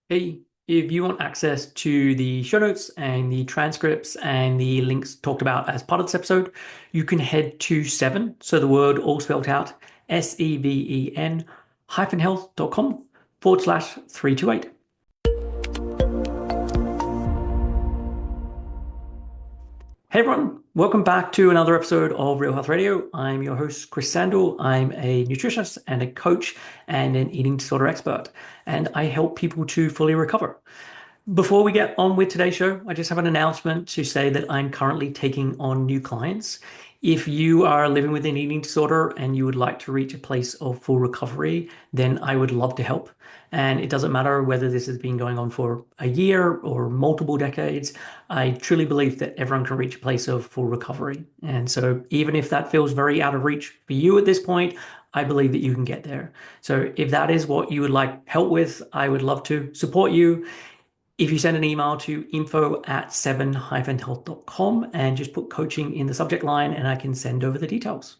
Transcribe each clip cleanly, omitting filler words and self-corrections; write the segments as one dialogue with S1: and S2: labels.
S1: Hey, if you want access to the show notes and the transcripts and the links talked about as part of this episode, you can head to Seven, so the word all spelled out, SEVEN health.com/328. Hey everyone, welcome back to another episode of Real Health Radio. I'm your host, Chris Sandel. I'm a nutritionist and a coach and an eating disorder expert, and I help people to fully recover. Before we get on with today's show, I just have an announcement to say that I'm currently taking on new clients. If you are living with an eating disorder and you would like to reach a place of full recovery, then I would love to help. And it doesn't matter whether this has been going on for a year or multiple decades. I truly believe that everyone can reach a place of full recovery. And so, even if that feels very out of reach for you at this point, I believe that you can get there. So, if that is what you would like help with, I would love to support you. If you send an email to info@7-health.com and just put coaching in the subject line, and I can send over the details.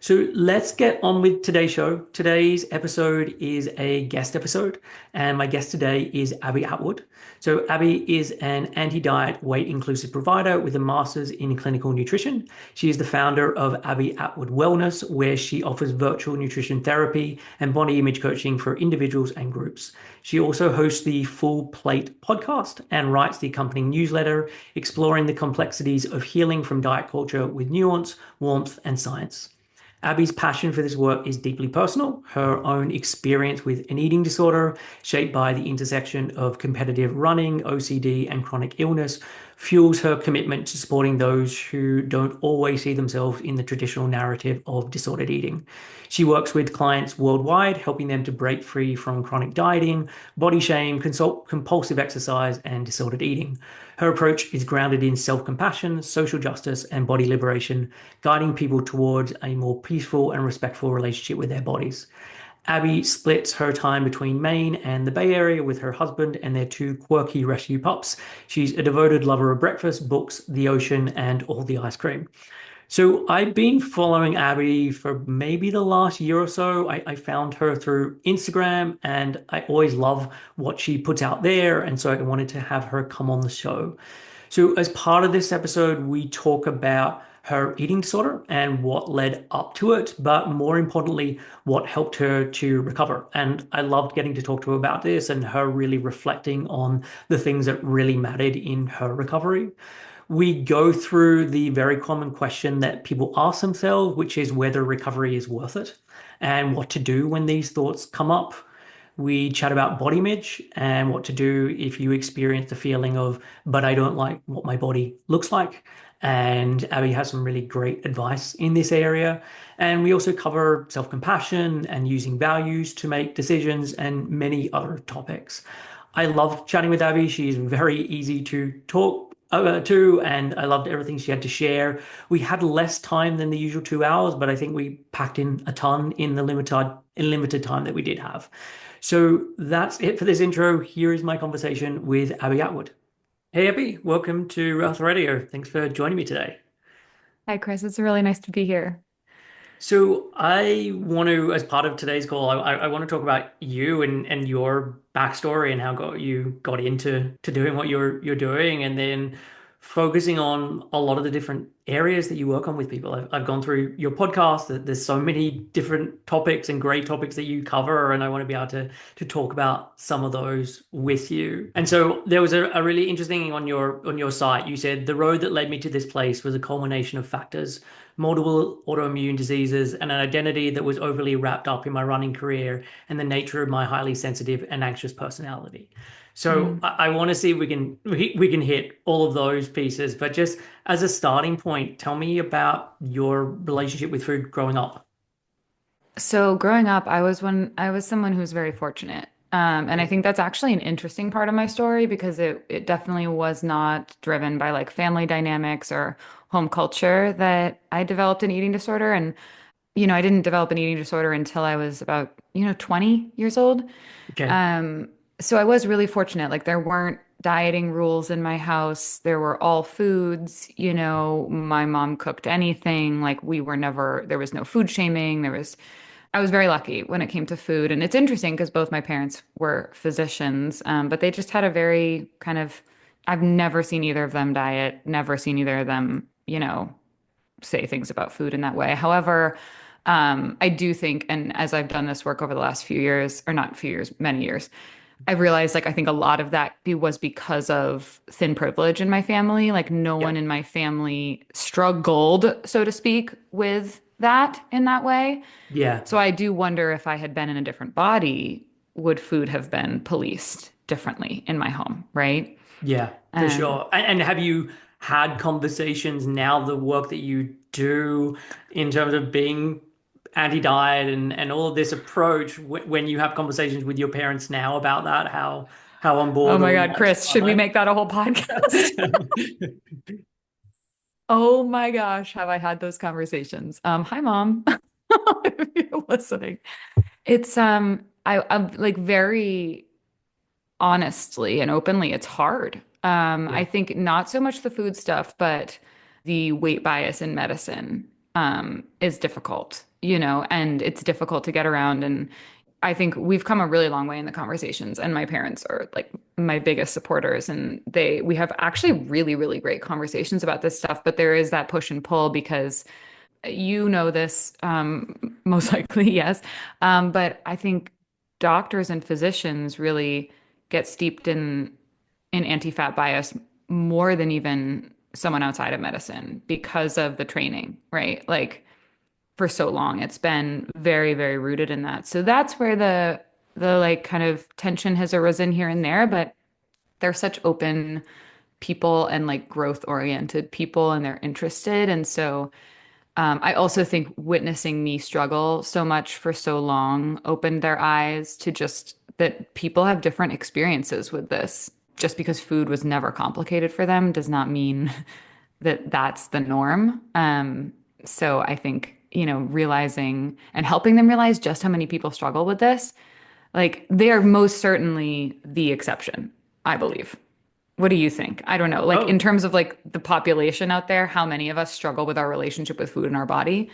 S1: So let's get on with today's show. Today's episode is a guest episode, and my guest today is Abbie Attwood. So Abbie is an anti-diet weight inclusive provider with a master's in clinical nutrition. She is the founder of Abbie Attwood Wellness, where she offers virtual nutrition therapy and body image coaching for individuals and groups. She also hosts the Full Plate podcast and writes the accompanying newsletter, exploring the complexities of healing from diet culture with nuance, warmth, and science. Abbie's passion for this work is deeply personal. Her own experience with an eating disorder, shaped by the intersection of competitive running, OCD, and chronic illness, fuels her commitment to supporting those who don't always see themselves in the traditional narrative of disordered eating. She works with clients worldwide, helping them to break free from chronic dieting, body shame, compulsive exercise, and disordered eating. Her approach is grounded in self-compassion, social justice, and body liberation, guiding people towards a more peaceful and respectful relationship with their bodies. Abbie splits her time between Maine and the Bay Area with her husband and their two quirky rescue pups. She's a devoted lover of breakfast, books, the ocean, and all the ice cream. So I've been following Abbie for maybe the last year or so. I found her through Instagram and I always love what she puts out there. And so I wanted to have her come on the show. So as part of this episode, we talk about her eating disorder and what led up to it, but more importantly, what helped her to recover. And I loved getting to talk to her about this and her really reflecting on the things that really mattered in her recovery. We go through the very common question that people ask themselves, which is whether recovery is worth it and what to do when these thoughts come up. We chat about body image and what to do if you experience the feeling of, but I don't like what my body looks like. And Abbie has some really great advice in this area. And we also cover self-compassion and using values to make decisions and many other topics. I love chatting with Abbie. She's very easy to talk to, and I loved everything she had to share. We had less time than the usual 2 hours, but I think we packed in a ton in the limited time that we did have. So that's it for this intro. Here is my conversation with Abbie Attwood. Hey Abbie, welcome to Health Radio. Thanks for joining me today.
S2: Hi, Chris. It's really nice to be here.
S1: So I want to, as part of today's call, I want to talk about you and your backstory and how you got into doing what you're doing, and then focusing on a lot of the different areas that you work on with people. I've gone through your podcast. That there's so many different topics and great topics that you cover, and I want to be able to talk about some of those with you. And so there was a really interesting thing on your site. You said the road that led me to this place was a culmination of factors, multiple autoimmune diseases, and an identity that was overly wrapped up in my running career and the nature of my highly sensitive and anxious personality. So
S2: Mm.
S1: I want to see if we can hit all of those pieces, but just as a starting point, tell me about your relationship with food growing up.
S2: So growing up, I was someone who was very fortunate. And I think that's actually an interesting part of my story because it definitely was not driven by like family dynamics or home culture that I developed an eating disorder. And, I didn't develop an eating disorder until I was about, 20 years old.
S1: Okay.
S2: Um, so I was really fortunate. Like there weren't dieting rules in my house. There were all foods, my mom cooked anything. Like we were never, there was no food shaming. There was, I was very lucky when it came to food. And it's interesting because both my parents were physicians, but they just had a very kind of, I've never seen either of them diet, never seen either of them, say things about food in that way. However, I do think, and as I've done this work over the last few years, or not few years, many years, I've realized like I think a lot of that was because of thin privilege in my family. Like no one
S1: Yep.
S2: in my family struggled, so to speak, with that in that way.
S1: Yeah.
S2: So I do wonder if I had been in a different body, would food have been policed differently in my home, right?
S1: Yeah, for
S2: Um,
S1: sure. And have you had conversations now, the work that you do in terms of being anti-diet and all of this approach, when you have conversations with your parents now about that, how on
S2: oh
S1: board
S2: my
S1: or
S2: God,
S1: not
S2: Chris,
S1: are
S2: should we make
S1: they?
S2: that a whole podcast? Oh my gosh, have I had those conversations? Hi mom, if you're listening. I'm like very honestly and openly, it's hard. I
S1: Yeah,
S2: think not so much the food stuff, but the weight bias in medicine, is difficult, and it's difficult to get around. And I think we've come a really long way in the conversations, and my parents are like my biggest supporters, and we have actually really, really great conversations about this stuff. But there is that push and pull because you know this, most likely, yes. But I think doctors and physicians really get steeped in anti-fat bias more than even someone outside of medicine because of the training, right? Like for so long, it's been very, very rooted in that. So that's where the like kind of tension has arisen here and there, but they're such open people and like growth oriented people and they're interested. And so I also think witnessing me struggle so much for so long opened their eyes to just that people have different experiences with this. Just because food was never complicated for them does not mean that that's the norm. So I think, realizing and helping them realize just how many people struggle with this, like they are most certainly the exception, I believe. What do you think? I don't know. Like in
S1: oh,
S2: terms of like the population out there, how many of us struggle with our relationship with food in our body?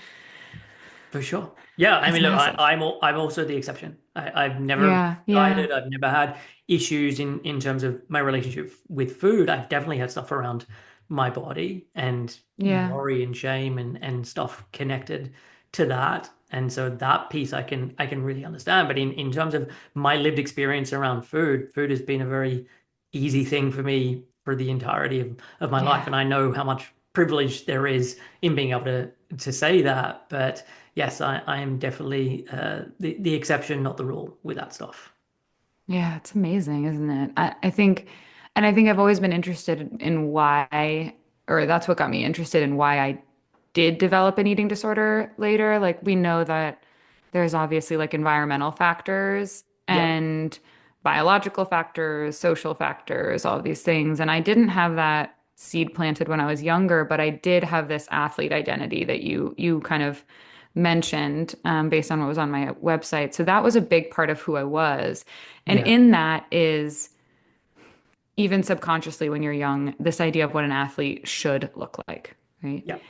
S1: for sure. Yeah, I
S2: It's
S1: mean, look,
S2: massive.
S1: I'm also the exception. I've never
S2: Yeah, yeah,
S1: dieted. I've never had issues in terms of my relationship with food. I've definitely had stuff around my body and
S2: yeah,
S1: worry and shame and stuff connected to that. And so that piece I can really understand. But in terms of my lived experience around food, food has been a very easy thing for me for the entirety of my life.
S2: yeah,
S1: And I know how much privilege there is in being able to say that. But yes, I am definitely the exception, not the rule with that stuff.
S2: yeah. It's amazing, isn't it? I think, and I think I've always been interested in why, or that's what got me interested in why I did develop an eating disorder later. Like we know that there's obviously like environmental factors
S1: Yep.
S2: and biological factors, social factors, all of these things. And I didn't have that seed planted when I was younger, but I did have this athlete identity that you kind of mentioned, based on what was on my website. So that was a big part of who I was. And
S1: Yeah.
S2: in that is even subconsciously when you're young, this idea of what an athlete should look like, right?
S1: Yep.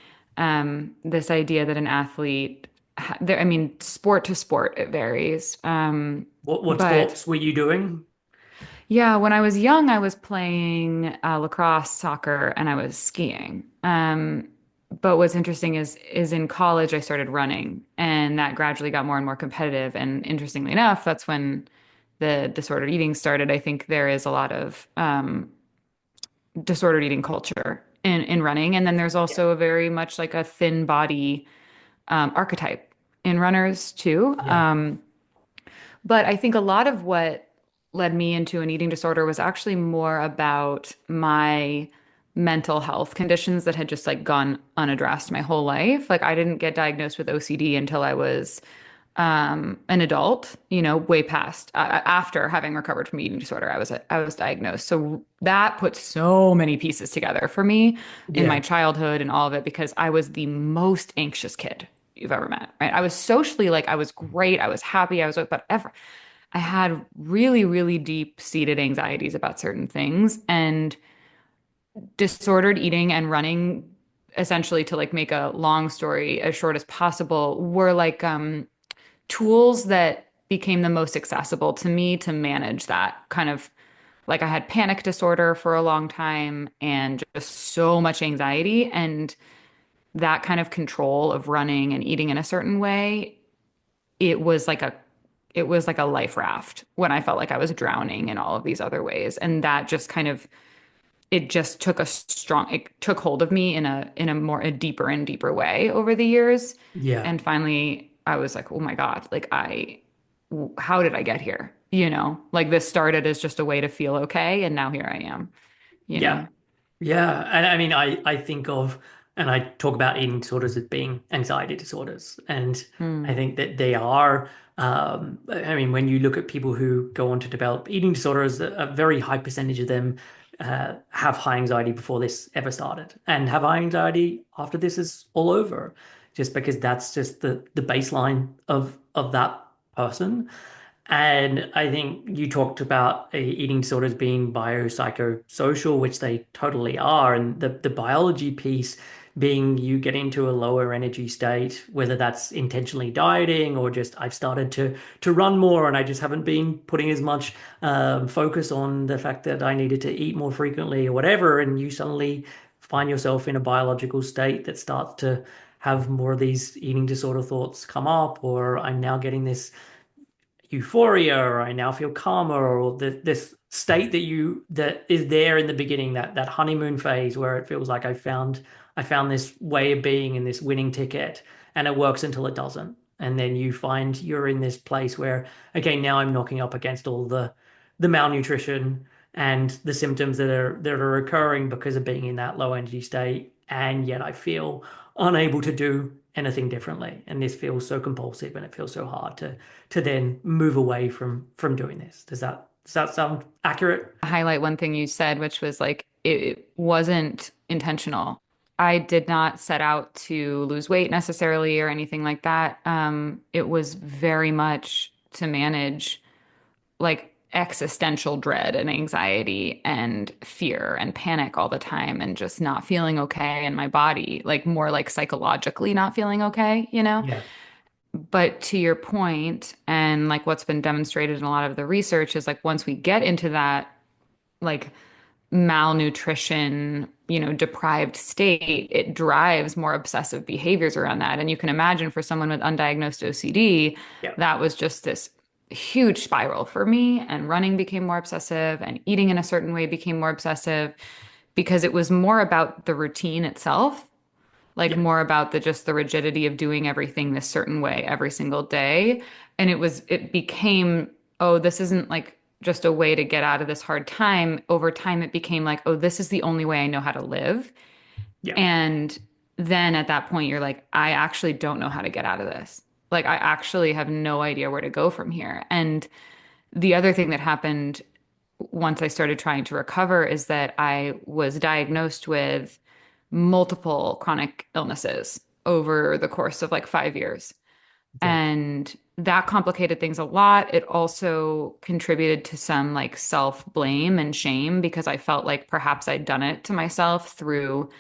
S2: This idea that an athlete, I mean, sport to sport, it varies.
S1: What
S2: But
S1: sports were you doing?
S2: yeah, when I was young, I was playing lacrosse, soccer, and I was skiing. But what's interesting is in college I started running, and that gradually got more and more competitive. And interestingly enough, that's when the disordered eating started. I think there is a lot of disordered eating culture in running, and then there's
S1: Yeah.
S2: also a very much like a thin body archetype in runners too.
S1: Yeah.
S2: But I think a lot of what led me into an eating disorder was actually more about my mental health conditions that had just like gone unaddressed my whole life. Like I didn't get diagnosed with OCD until I was an adult, way past after having recovered from eating disorder, I was diagnosed. So that put so many pieces together for me in my
S1: Yeah.
S2: childhood and all of it because I was the most anxious kid you've ever met, right? I was socially like I was great, I was happy, but I had really, really deep-seated anxieties about certain things and disordered eating and running essentially to like make a long story as short as possible were like tools that became the most accessible to me to manage that kind of like I had panic disorder for a long time and just so much anxiety and that kind of control of running and eating in a certain way, it was like a it was like a life raft when I felt like I was drowning in all of these other ways. And that just kind of it just took it took hold of me in a more a deeper and deeper way over the years.
S1: Yeah.
S2: And finally I was like, oh my God, like how did I get here? You know, like this started as just a way to feel okay, and now here I am, you
S1: Yeah.
S2: know.
S1: Yeah. And I mean, I think of, and I talk about eating disorders as being anxiety disorders. And I
S2: Hmm.
S1: think that they are, I mean, when you look at people who go on to develop eating disorders, a very high percentage of them have high anxiety before this ever started and have high anxiety after this is all over, just because that's just the baseline of that person. And I think you talked about eating disorders being biopsychosocial, which they totally are. And the biology piece being you get into a lower energy state, whether that's intentionally dieting or just I've started to run more and I just haven't been putting as much focus on the fact that I needed to eat more frequently or whatever. And you suddenly find yourself in a biological state that starts to have more of these eating disorder thoughts come up, or I'm now getting this euphoria, or I now feel calmer, or this state that is there in the beginning, that honeymoon phase where it feels like I found this way of being in this winning ticket, and it works until it doesn't. And then you find you're in this place where, okay, now I'm knocking up against all the malnutrition and the symptoms that are occurring because of being in that low energy state, and yet I feel unable to do anything differently. And this feels so compulsive and it feels so hard to then move away from doing this. Does that sound accurate?
S2: Highlight one thing you said, which was like it wasn't intentional. I did not set out to lose weight necessarily or anything like that. It was very much to manage like existential dread and anxiety and fear and panic all the time and just not feeling okay in my body, like more like psychologically not feeling okay, you know?
S1: Yeah.
S2: But to your point, and like what's been demonstrated in a lot of the research is like once we get into that like malnutrition, you know, deprived state, it drives more obsessive behaviors around that. And you can imagine for someone with undiagnosed OCD,
S1: Yeah.
S2: that was just this huge spiral for me. And running became more obsessive, and eating in a certain way became more obsessive because it was more about the routine itself, like
S1: Yeah.
S2: more about the just the rigidity of doing everything this certain way every single day. And it became, oh, this isn't like just a way to get out of this hard time. Over time, it became like, oh, this is the only way I know how to live.
S1: Yeah.
S2: And then at that point, you're like, I actually don't know how to get out of this. Like, I actually have no idea where to go from here. And the other thing that happened once I started trying to recover is that I was diagnosed with multiple chronic illnesses over the course of like 5 years.
S1: Okay.
S2: And that complicated things a lot. It also contributed to some like self-blame and shame because I felt like perhaps I'd done it to myself through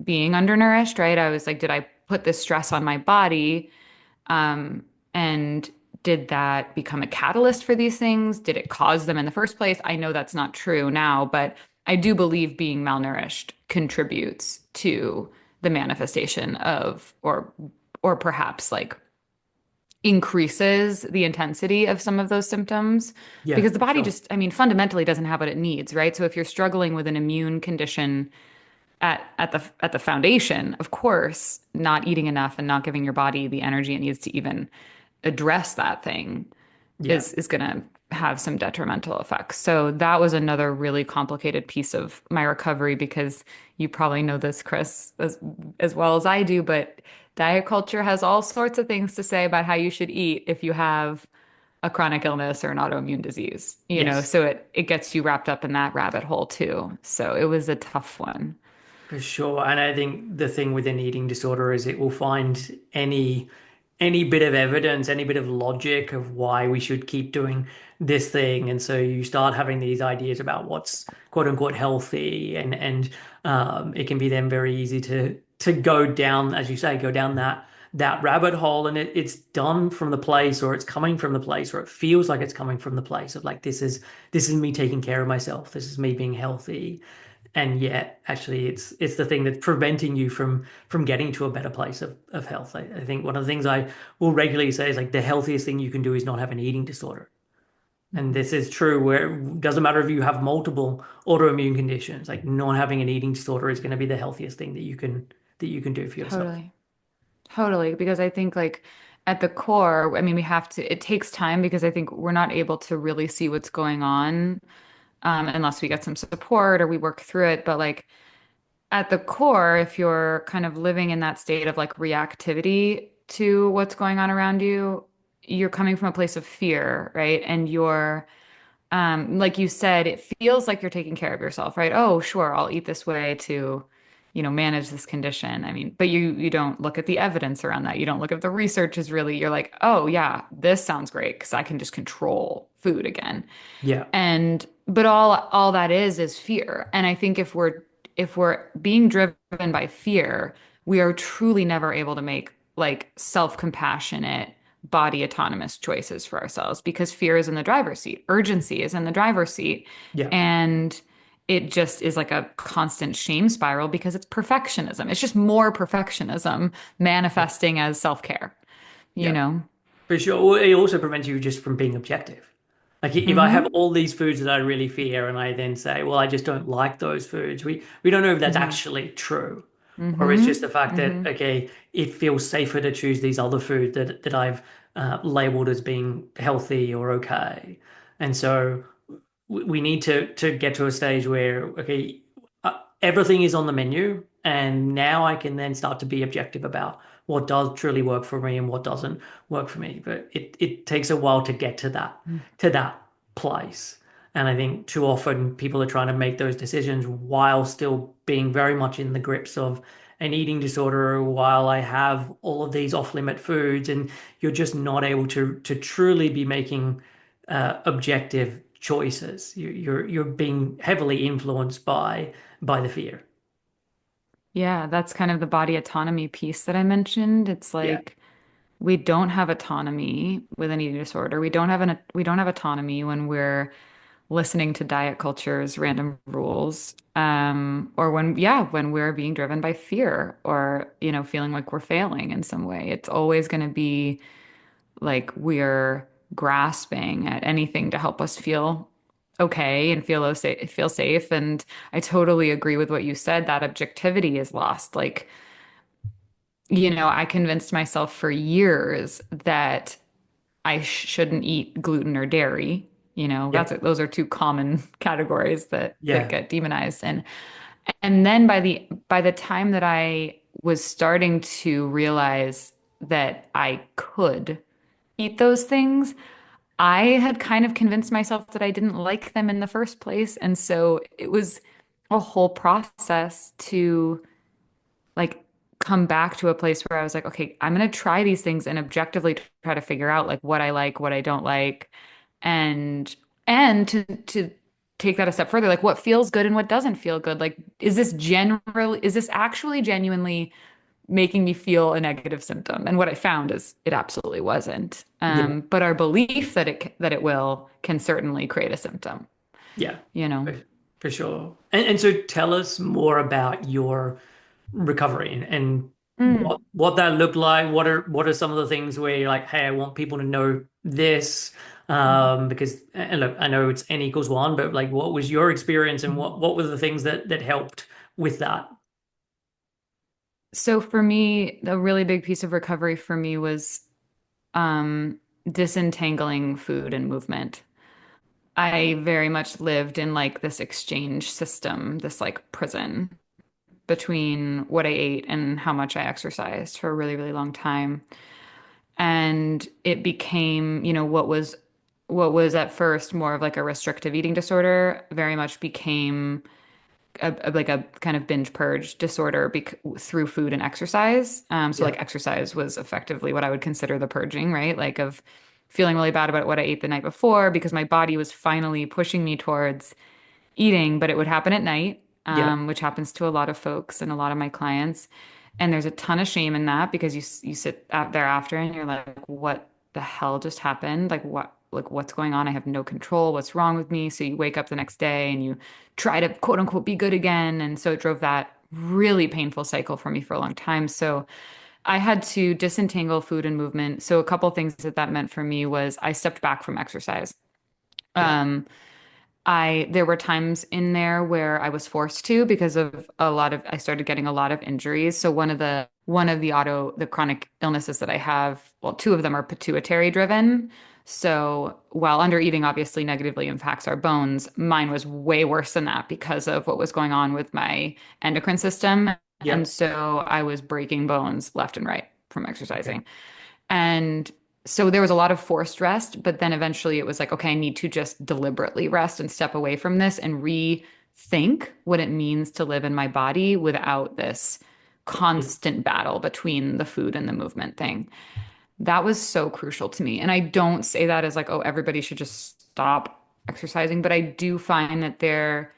S2: being undernourished, right? I was like, did I put this stress on my body? And did that become a catalyst for these things? Did it cause them in the first place? I know that's not true now, but I do believe being malnourished contributes to the manifestation of, or perhaps like increases the intensity of some of those symptoms
S1: Yeah.
S2: because the body
S1: Sure.
S2: just, I mean, fundamentally doesn't have what it needs, right? So if you're struggling with an immune condition at the foundation, of course, not eating enough and not giving your body the energy it needs to even address that thing
S1: Yeah.
S2: is going to have some detrimental effects. So that was another really complicated piece of my recovery because you probably know this, Chris, as well as I do, but diet culture has all sorts of things to say about how you should eat if you have a chronic illness or an autoimmune disease, you know,
S1: Yes.
S2: so it gets you wrapped up in that rabbit hole too. So it was a tough one.
S1: For sure. And I think the thing with an eating disorder is it will find any bit of evidence, any bit of logic of why we should keep doing this thing. And so you start having these ideas about what's quote unquote healthy, and it can be then very easy to go down, as you say, go down that rabbit hole, and it's done from the place, or it's coming from the place, or it feels like it's coming from the place of like this is me taking care of myself, this is me being healthy, and yet actually it's the thing that's preventing you from getting to a better place of health. I think one of the things I will regularly say is like the healthiest thing you can do is not have an eating disorder. And
S2: Mhm.
S1: this is true where it doesn't matter if you have multiple autoimmune conditions, like not having an eating disorder is going to be the healthiest thing that you can do for yourself.
S2: Totally. Totally. Because I think like at the core, I mean, we have to, it takes time because I think we're not able to really see what's going on unless we get some support or we work through it. But like at the core, if you're kind of living in that state of like reactivity to what's going on around you, you're coming from a place of fear, right? And you're like you said, it feels like you're taking care of yourself, right? Oh, sure, I'll eat this way to, manage this condition. I mean, but you don't look at the evidence around that. You don't look at the research is really, you're like, oh yeah, this sounds great because I can just control food again.
S1: Yeah,
S2: And but all that is fear. And I think if we're being driven by fear, we are truly never able to make like self-compassionate, body autonomous choices for ourselves because fear is in the driver's seat. Urgency is in the driver's seat.
S1: yeah,
S2: And it just is like a constant shame spiral because it's perfectionism. It's just more perfectionism
S1: yeah,
S2: manifesting as self-care, you
S1: yeah.
S2: know?
S1: For sure. Well, it also prevents you just from being objective. Like if I have
S2: Mm-hmm.
S1: all these foods that I really fear and I then say, well, I just don't like those foods, we don't know if that's
S2: Mm-hmm.
S1: actually true. Or it's just
S2: Mm-hmm.
S1: the fact that,
S2: Mm-hmm.
S1: okay, it feels safer to choose these other foods that I've labeled as being healthy or okay. And so we need to get to a stage where, okay, everything is on the menu, and now I can then start to be objective about what does truly work for me and what doesn't work for me. But it takes a while to get to that place. And I think too often people are trying to make those decisions while still being very much in the grips of an eating disorder, while I have all of these off-limit foods, and you're just not able to truly be making objective choices. You're being heavily influenced by the fear.
S2: Yeah, that's kind of the body autonomy piece that I mentioned. It's
S1: Yeah,
S2: like we don't have autonomy with an eating disorder. We don't have autonomy when we're listening to diet culture's random rules. Or when we're being driven by fear or, feeling like we're failing in some way. It's always going to be like we're grasping at anything to help us feel okay and feel safe. And I totally agree with what you said, that objectivity is lost. Like, I convinced myself for years that I shouldn't eat gluten or dairy.
S1: yeah,
S2: Those are two common categories that
S1: yeah,
S2: get demonized. And then by the time that I was starting to realize that I could eat those things, I had kind of convinced myself that I didn't like them in the first place. And so it was a whole process to like come back to a place where I was like, okay, I'm going to try these things and objectively try to figure out like what I like, what I don't like, and to take that a step further, like what feels good and what doesn't feel good. Like, is this actually genuinely making me feel a negative symptom? And what I found is it absolutely wasn't.
S1: yeah,
S2: But our belief that it will can certainly create a symptom,
S1: yeah,
S2: you know?
S1: for, for sure. And so tell us more about your recovery and
S2: Mm.
S1: what that looked like. What are some of the things where you're like, hey, I want people to know this. Because and look, I know it's N equals one, but like what was your experience and
S2: Mhm.
S1: what were the things that helped with that?
S2: So for me, a really big piece of recovery for me was um, disentangling food and movement. I very much lived in like this exchange system, this like prison between what I ate and how much I exercised for a really, really long time. And it became, what was at first more of like a restrictive eating disorder, very much became like a kind of binge purge disorder through food and exercise. So
S1: Yeah,
S2: like exercise was effectively what I would consider the purging, right? Like of feeling really bad about what I ate the night before because my body was finally pushing me towards eating, but it would happen at night,
S1: yeah,
S2: which happens to a lot of folks and a lot of my clients. And there's a ton of shame in that because you sit out there after and you're like, what the hell just happened? What's going on? I have no control. What's wrong with me? So you wake up the next day and you try to quote unquote be good again. And so it drove that really painful cycle for me for a long time. So I had to disentangle food and movement. So a couple things that meant for me was I stepped back from exercise.
S1: Yeah.
S2: Um, there were times in there where I was forced to because of I started getting a lot of injuries. So the chronic illnesses that I have, well, two of them are pituitary driven. So while under eating obviously negatively impacts our bones, mine was way worse than that because of what was going on with my endocrine system. And
S1: Yep.
S2: so I was breaking bones left and right from
S1: Okay.
S2: exercising. And so there was a lot of forced rest, but then eventually it was like, okay, I need to just deliberately rest and step away from this and rethink what it means to live in my body without this
S1: Yeah.
S2: constant battle between the food and the movement thing. That was so crucial to me. And I don't say that as like, oh, everybody should just stop exercising, but I do find that there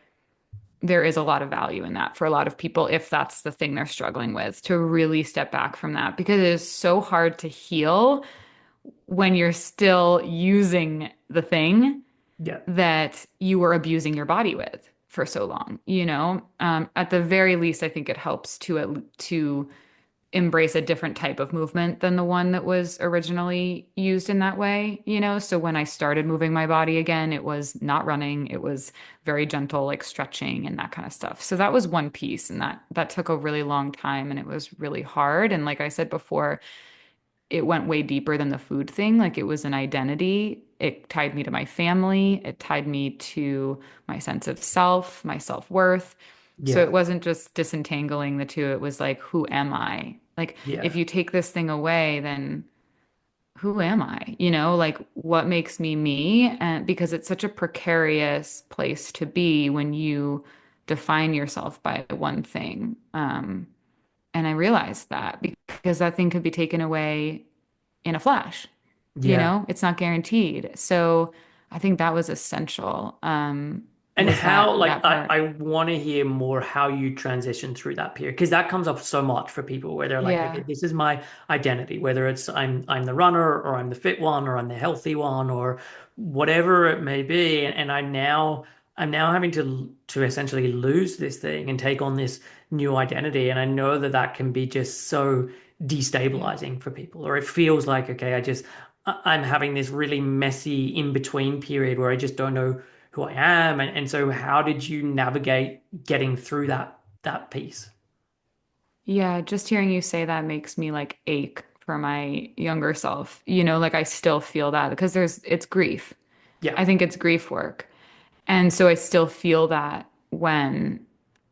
S2: is a lot of value in that for a lot of people if that's the thing they're struggling with, to really step back from that because it is so hard to heal when you're still using the thing
S1: Yeah.
S2: that you were abusing your body with for so long, you know? At the very least, I think it helps to embrace a different type of movement than the one that was originally used in that way, you know? So when I started moving my body again, it was not running, it was very gentle, like stretching and that kind of stuff. So that was one piece, and that took a really long time and it was really hard. And like I said before, it went way deeper than the food thing. Like it was an identity. It tied me to my family. It tied me to my sense of self, my self-worth. So
S1: Yeah.
S2: it wasn't just disentangling the two. It was like, who am I? Like, if
S1: Yeah.
S2: you take this thing away, then who am I? You know, like what makes me me? And because it's such a precarious place to be when you define yourself by one thing. And I realized that because that thing could be taken away in a flash. You
S1: Yeah.
S2: know, it's not guaranteed. So I think that was essential.
S1: And
S2: Was
S1: how, like,
S2: that part?
S1: I want to hear more how you transition through that period because that comes up so much for people where they're like, okay,
S2: Yeah.
S1: this is my identity, whether it's I'm the runner or I'm the fit one or I'm the healthy one or whatever it may be. And I'm now having to essentially lose this thing and take on this new identity. And I know that that can be just so
S2: Yeah.
S1: destabilizing for people, or it feels like, okay, I'm having this really messy in between period where I just don't know who I am. And so how did you navigate getting through that piece?
S2: Yeah, just hearing you say that makes me like ache for my younger self. You know, like I still feel that because it's grief.
S1: Yeah.
S2: I think it's grief work. And so I still feel that when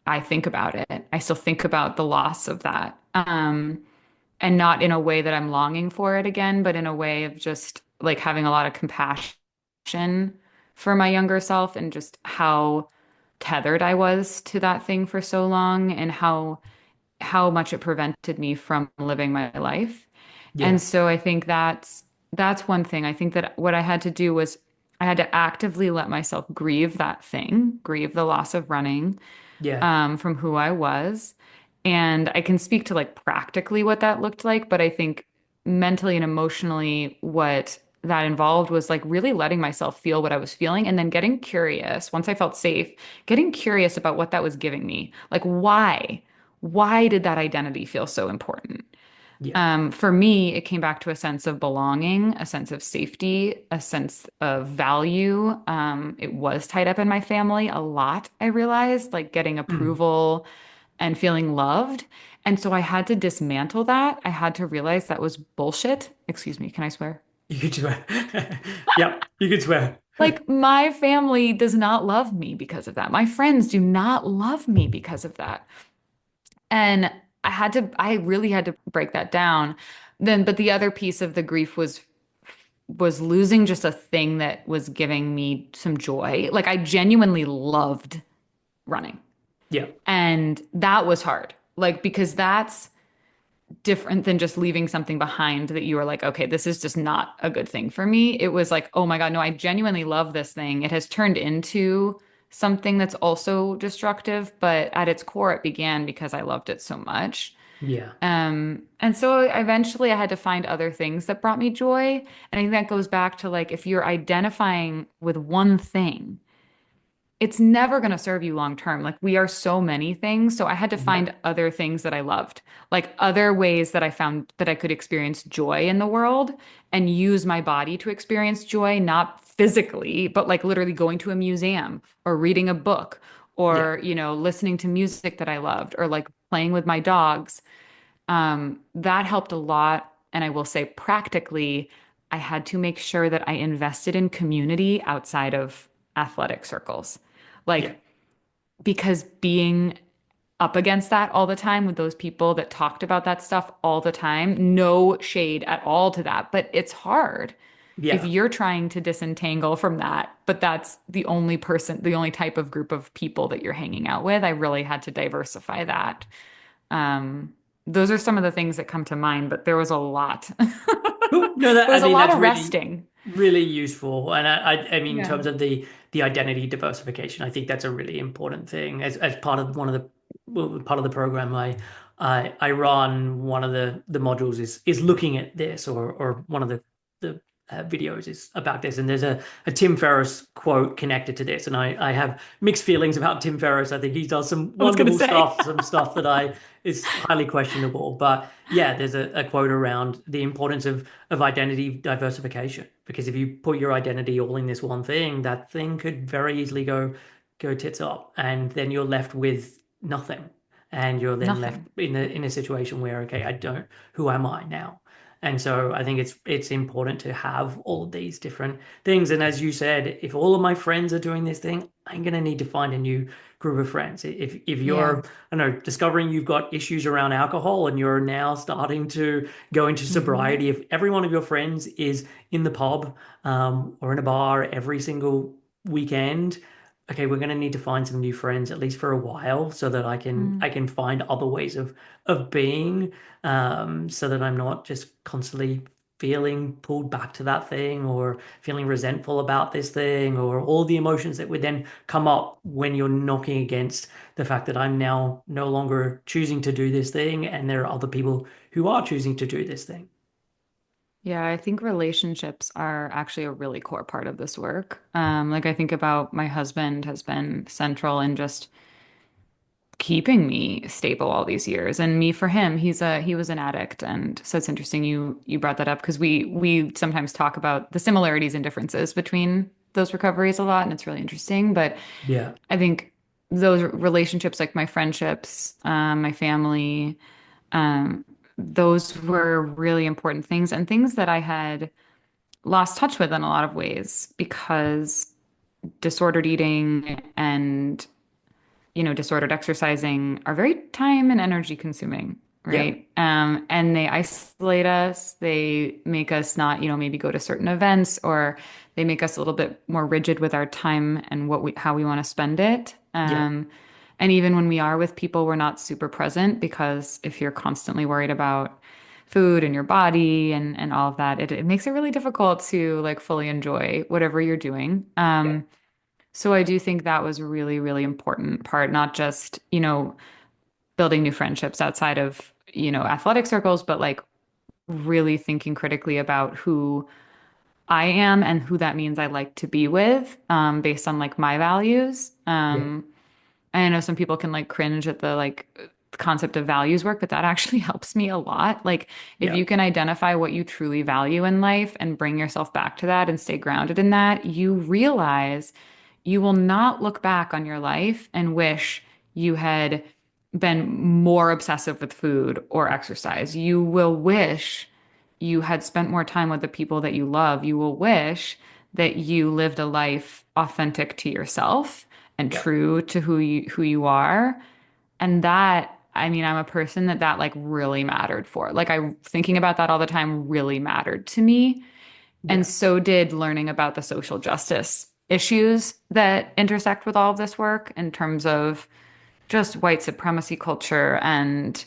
S2: I think about it. I still think about the loss of that. And not in a way that I'm longing for it again, but in a way of just like having a lot of compassion for my younger self and just how tethered I was to that thing for so long and how much it prevented me from living my life. And
S1: Yeah.
S2: so I think that's one thing. I think that what I had to do was I had to actively let myself grieve that thing, grieve the loss of running,
S1: Yeah.
S2: from who I was. And I can speak to like practically what that looked like, but I think mentally and emotionally, what that involved was like really letting myself feel what I was feeling and then getting curious once I felt safe, getting curious about what that was giving me. Like, why? Why did that identity feel so important?
S1: Yeah.
S2: For me, it came back to a sense of belonging, a sense of safety, a sense of value. It was tied up in my family a lot, I realized, like getting
S1: Mm.
S2: approval and feeling loved. And so I had to dismantle that. I had to realize that was bullshit. Excuse me, can I swear?
S1: You could swear. Yep. You could swear.
S2: Like, my family does not love me because of that. My friends do not love me because of that. And I really had to break that down. Then, but the other piece of the grief was losing just a thing that was giving me some joy. Like I genuinely loved running.
S1: Yeah.
S2: And that was hard. Like because that's different than just leaving something behind that you were like, okay, this is just not a good thing for me. It was like, oh my God, no, I genuinely love this thing. It has turned into something that's also destructive, but at its core, it began because I loved it so much.
S1: Yeah.
S2: And so eventually I had to find other things that brought me joy. And I think that goes back to like if you're identifying with one thing, it's never going to serve you long term. Like we are so many things. So I had to
S1: Yeah.
S2: find other things that I loved, like other ways that I found that I could experience joy in the world and use my body to experience joy, not physically, but like literally going to a museum or reading a book
S1: Yeah.
S2: or, listening to music that I loved or like playing with my dogs. That helped a lot. And I will say, practically, I had to make sure that I invested in community outside of athletic circles.
S1: Yeah.
S2: Like, because being up against that all the time with those people that talked about that stuff all the time, no shade at all to that, but it's hard if
S1: Yeah.
S2: you're trying to disentangle from that, but that's the only person, the only type of group of people that you're hanging out with. I really had to diversify that. Um, those are some of the things that come to mind, but there was a lot.
S1: Cool. No, that
S2: There
S1: I
S2: was a
S1: mean
S2: lot
S1: that's
S2: of
S1: really,
S2: resting.
S1: really useful. And I mean in
S2: Yeah.
S1: terms of the identity diversification, I think that's a really important thing. As part of one of the well, part of the program I run, one of the modules is looking at this, or one of the videos is about this. And there's a Tim Ferriss quote connected to this, and I have mixed feelings about Tim Ferriss. I think he does some
S2: I was gonna
S1: wonderful
S2: say.
S1: stuff, some stuff that I is highly questionable. But yeah, there's a quote around the importance of identity diversification, because if you put your identity all in this one thing, that thing could very easily go tits up, and then you're left with nothing, and you're then left
S2: Nothing.
S1: in a situation where, okay, I don't, who am I now? And so I think it's important to have all of these different things. And as you said, if all of my friends are doing this thing, I'm gonna need to find a new group of friends. If
S2: Yeah.
S1: you're, I don't know, discovering you've got issues around alcohol and you're now starting to go into
S2: Hmm.
S1: sobriety, if every one of your friends is in the pub, or in a bar every single weekend, okay, we're going to need to find some new friends at least for a while, so that I
S2: Mm.
S1: can find other ways of being, so that I'm not just constantly feeling pulled back to that thing, or feeling resentful about this thing, or all the emotions that would then come up when you're knocking against the fact that I'm now no longer choosing to do this thing, and there are other people who are choosing to do this thing.
S2: Yeah, I think relationships are actually a really core part of this work. Like I think about my husband has been central in just keeping me stable all these years. And me for him, he was an addict. And so it's interesting you brought that up because we sometimes talk about the similarities and differences between those recoveries a lot, and it's really interesting. But
S1: Yeah,
S2: I think those relationships, like my friendships, my family, those were really important things and things that I had lost touch with in a lot of ways because disordered eating and disordered exercising are very time and energy consuming,
S1: yeah,
S2: right? And they isolate us. They make us not, maybe go to certain events, or they make us a little bit more rigid with our time and how we want to spend it.
S1: yeah,
S2: And even when we are with people, we're not super present because if you're constantly worried about food and your body and all of that, it makes it really difficult to like fully enjoy whatever you're doing.
S1: yeah,
S2: So I do think that was a really, really important part, not just, building new friendships outside of, athletic circles, but like really thinking critically about who I am and who that means I like to be with, based on like my values.
S1: yeah,
S2: I know some people can like cringe at the like concept of values work, but that actually helps me a lot. Like if
S1: yeah,
S2: you can identify what you truly value in life and bring yourself back to that and stay grounded in that, you realize you will not look back on your life and wish you had been more obsessive with food or exercise. You will wish you had spent more time with the people that you love. You will wish that you lived a life authentic to yourself and
S1: yeah,
S2: true to who you are. And that, I mean, I'm a person that like really mattered for. Like I thinking about that all the time really mattered to me. And
S1: yeah,
S2: so did learning about the social justice issues that intersect with all of this work in terms of just white supremacy culture and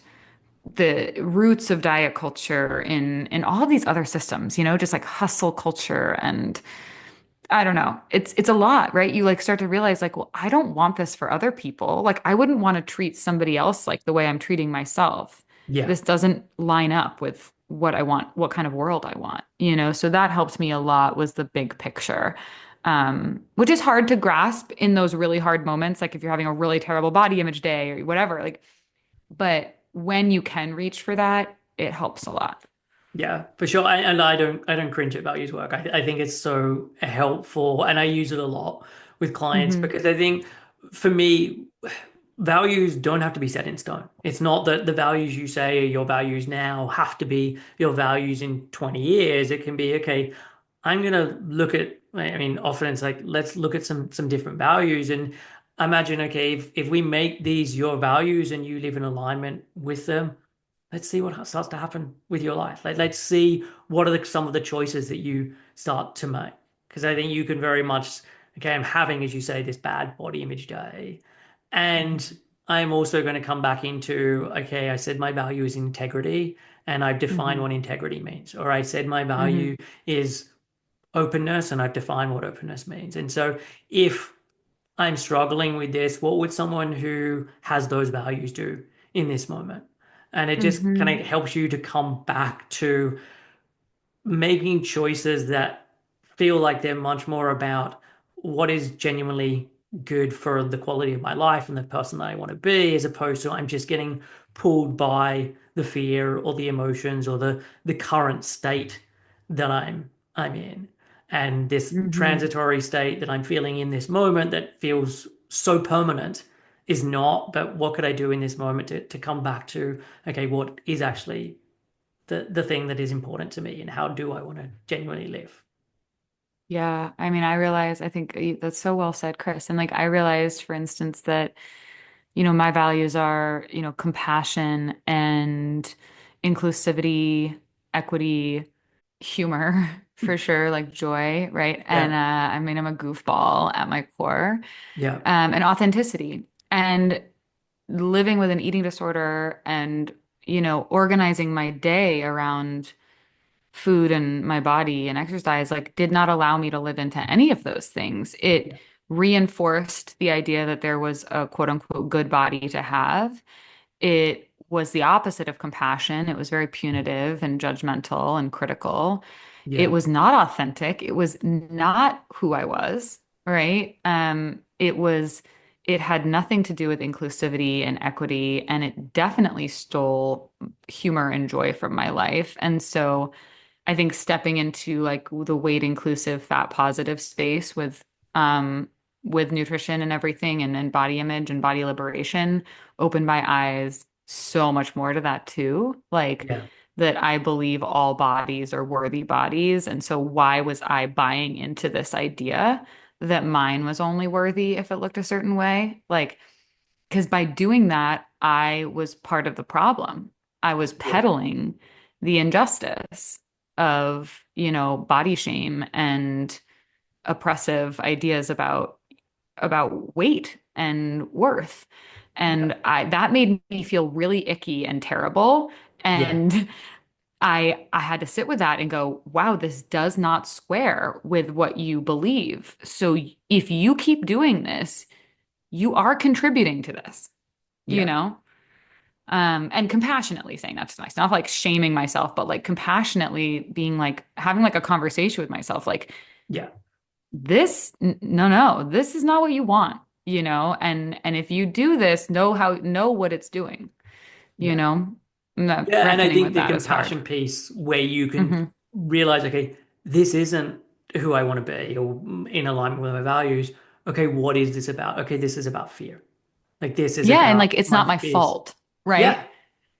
S2: the roots of diet culture in all of these other systems, just like hustle culture and I don't know. It's a lot, right? You like start to realize like, well, I don't want this for other people. Like I wouldn't want to treat somebody else like the way I'm treating myself.
S1: Yeah.
S2: This doesn't line up with what I want, what kind of world I want, you know? So that helped me a lot was the big picture. Which is hard to grasp in those really hard moments, like if you're having a really terrible body image day or whatever, like, but when you can reach for that, it helps a lot.
S1: Yeah, for sure. And I don't cringe at values work. I think it's so helpful, and I use it a lot with clients
S2: Hmm.
S1: because I think for me, values don't have to be set in stone. It's not that the values you say are your values now have to be your values in 20 years. It can be, okay, I'm gonna look at, I mean, often it's like, let's look at some different values and imagine, okay, if we make these your values and you live in alignment with them, let's see what starts to happen with your life. Like, let's see what are some of the choices that you start to make. Because I think you can very much, okay, I'm having, as you say, this bad body image day. And I'm also going to come back into, okay, I said my value is integrity, and I've defined
S2: Hmm.
S1: what integrity means. Or I said my
S2: Hmm.
S1: value is openness, and I've defined what openness means. And so if I'm struggling with this, what would someone who has those values do in this moment? And it just kind
S2: Hmm.
S1: of helps you to come back to making choices that feel like they're much more about what is genuinely good for the quality of my life and the person that I want to be, as opposed to I'm just getting pulled by the fear or the emotions or the current state that I'm in. And this
S2: Hmm.
S1: transitory state that I'm feeling in this moment that feels so permanent is not, but what could I do in this moment to come back to, okay, what is actually the thing that is important to me and how do I want to genuinely live?
S2: Yeah, I mean, I realize, I think that's so well said, Chris. And like, I realized, for instance, that, my values are, compassion and inclusivity, equity, humor, for sure, like joy, right? And
S1: Yeah,
S2: I mean, I'm a goofball at my core,
S1: yeah,
S2: and authenticity. And living with an eating disorder and, organizing my day around food and my body and exercise like did not allow me to live into any of those things. It
S1: yeah,
S2: reinforced the idea that there was a quote unquote good body to have. It was the opposite of compassion. It was very punitive and judgmental and critical. It
S1: yeah,
S2: was not authentic. It was not who I was, right? It had nothing to do with inclusivity and equity, and it definitely stole humor and joy from my life. And so I think stepping into like the weight inclusive, fat positive space with nutrition and everything and body image and body liberation opened my eyes so much more to that too. Like
S1: yeah,
S2: that I believe all bodies are worthy bodies. And so why was I buying into this idea that mine was only worthy if it looked a certain way? Like, because by doing that, I was part of the problem. I was
S1: yeah,
S2: peddling the injustice of, body shame and oppressive ideas about weight and worth.
S1: yeah,
S2: And I that made me feel really icky and terrible.
S1: yeah,
S2: And I had to sit with that and go, wow, this does not square with what you believe. So if you keep doing this, you are contributing to this, you
S1: yeah,
S2: know? And compassionately saying that to myself, not like shaming myself, but like compassionately being like having like a conversation with myself, like
S1: yeah,
S2: no, this is not what you want, and if you do this, know what it's doing, you
S1: yeah.
S2: know, and that
S1: Yeah, and I
S2: reckoning
S1: think
S2: with
S1: the
S2: that is hard.
S1: compassion piece where you can
S2: Hmm.
S1: realize, okay, this isn't who I want to be or in alignment with my values. Okay, what is this about? Okay, this is about fear. Like this is
S2: Yeah, and
S1: about
S2: like it's
S1: my
S2: not my
S1: fears.
S2: fault,
S1: Yeah,
S2: right?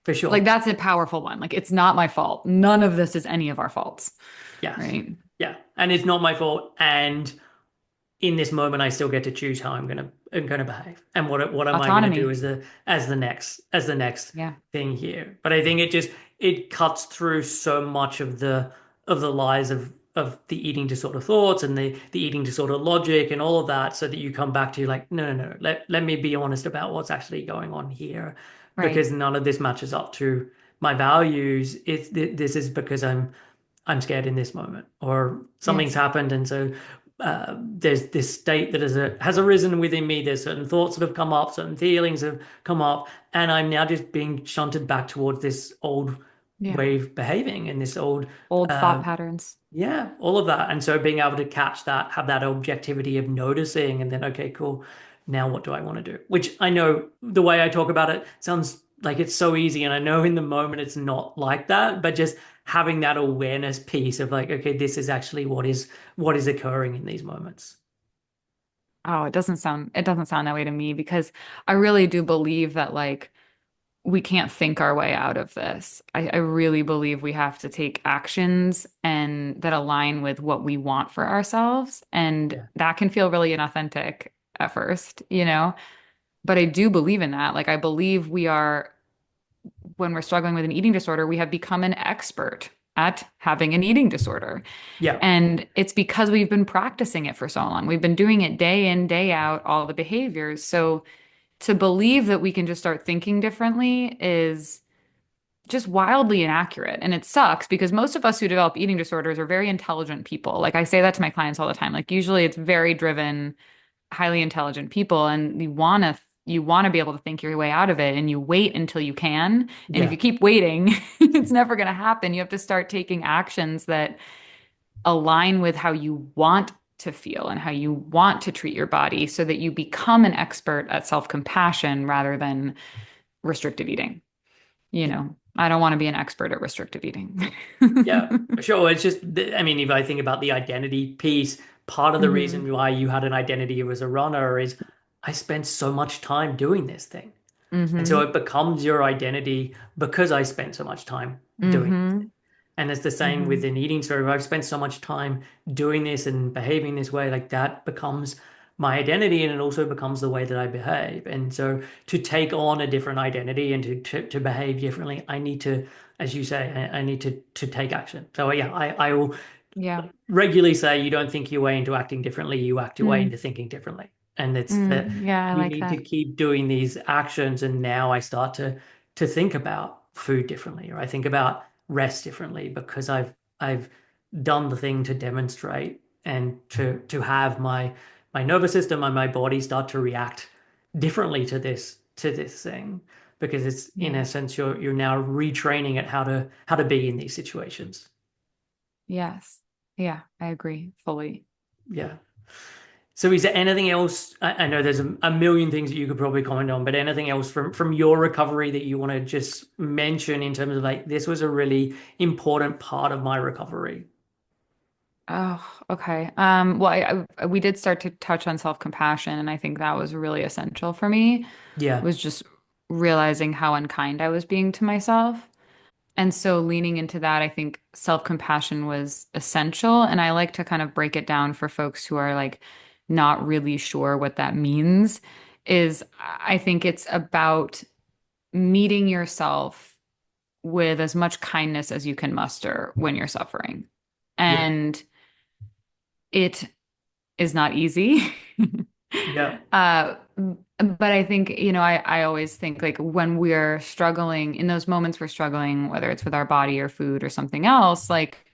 S1: for
S2: Like
S1: sure.
S2: that's a powerful one. Like it's not my fault. None of this is any of our faults,
S1: Yes.
S2: right?
S1: Yeah. And it's not my fault. And in this moment, I still get to choose how I'm gonna behave, and what am I gonna do
S2: Autonomy.
S1: as the next
S2: Yeah.
S1: thing here. But I think it cuts through so much of the lies of the eating disorder thoughts and the eating disorder logic and all of that, so that you come back to like, no, no, no, let me be honest about what's actually going on here,
S2: Right.
S1: because none of this matches up to my values. This is because I'm scared in this moment, or something's
S2: Yes.
S1: happened, and so there's this state that has arisen within me. There's certain thoughts that have come up, certain feelings have come up, and I'm now just being shunted back towards this old
S2: Yeah.
S1: way of behaving and this old,
S2: Old thought
S1: uh,
S2: patterns.
S1: yeah, all of that. And so being able to catch that, have that objectivity of noticing, and then, okay, cool. Now what do I want to do? Which I know the way I talk about it sounds like it's so easy. And I know in the moment it's not like that, but just having that awareness piece of like, okay, this is actually what is occurring in these moments.
S2: Oh, it doesn't sound that way to me because I really do believe that like we can't think our way out of this. I really believe we have to take actions and that align with what we want for ourselves. And
S1: Yeah.
S2: that can feel really inauthentic at first, you know? But I do believe in that. Like I believe we are, when we're struggling with an eating disorder, we have become an expert at having an eating disorder.
S1: Yeah.
S2: And it's because we've been practicing it for so long. We've been doing it day in, day out, all the behaviors. So to believe that we can just start thinking differently is just wildly inaccurate. And it sucks because most of us who develop eating disorders are very intelligent people. Like I say that to my clients all the time. Like usually it's very driven, highly intelligent people, and you want to be able to think your way out of it and you wait until you can. And if you
S1: Yeah.
S2: keep waiting, it's never going to happen. You have to start taking actions that align with how you want to feel and how you want to treat your body so that you become an expert at self-compassion rather than restrictive eating. I don't want to be an expert at restrictive eating.
S1: Yeah, for sure. It's just, I mean, if I think about the identity piece, part of the
S2: Hmm.
S1: reason why you had an identity as a runner is I spent so much time doing this thing. And so
S2: Hmm.
S1: it becomes your identity because I spent so much time doing this thing.
S2: Hmm.
S1: And it's the same with
S2: Hmm.
S1: an eating disorder. I've spent so much time doing this and behaving this way, like that becomes my identity and it also becomes the way that I behave. And so to take on a different identity and to behave differently, I need to, as you say, I need to take action. So yeah, I will
S2: Yeah.
S1: regularly say you don't think your way into acting differently, you act your way into
S2: Mm.
S1: thinking differently. And it's that
S2: Yeah, I
S1: you
S2: like
S1: need to
S2: that.
S1: keep doing these actions. And now I start to think about food differently, or I think about rest differently because I've done the thing to demonstrate and to have my nervous system and my body start to react differently to this thing because it's in
S2: Yeah.
S1: essence you're now retraining it how to be in these situations.
S2: Yes. Yeah, I agree fully.
S1: Yeah. So is there anything else? I know there's a million things that you could probably comment on, but anything else from your recovery that you want to just mention in terms of like this was a really important part of my recovery?
S2: Oh, okay. Well, we did start to touch on self-compassion, and I think that was really essential for me,
S1: Yeah.
S2: was just realizing how unkind I was being to myself. And so leaning into that, I think self-compassion was essential. And I like to kind of break it down for folks who are like not really sure what that means, is I think it's about meeting yourself with as much kindness as you can muster when you're suffering.
S1: Yeah.
S2: And it is not easy.
S1: Yeah.
S2: But I think, I always think like when we're struggling, in those moments we're struggling, whether it's with our body or food or something else, like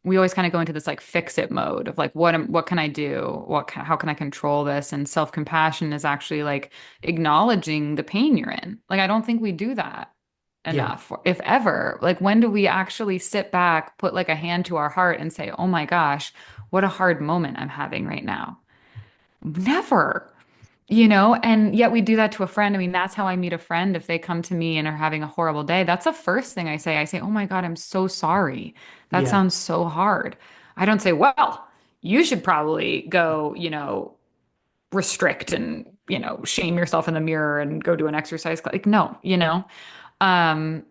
S2: we always kind of go into this like fix it mode of like, what can I do? How can I control this? And self-compassion is actually like acknowledging the pain you're in. Like, I don't think we do that
S1: Yeah.
S2: enough, if ever. Like, when do we actually sit back, put like a hand to our heart and say, oh my gosh, what a hard moment I'm having right now? Never. And yet we do that to a friend. I mean, that's how I meet a friend. If they come to me and are having a horrible day, that's the first thing I say. I say, "Oh my God, I'm so sorry. That
S1: Yeah.
S2: sounds so hard." I don't say, "Well, you should probably go, restrict and, shame yourself in the mirror and go do an exercise." Like, no. Um,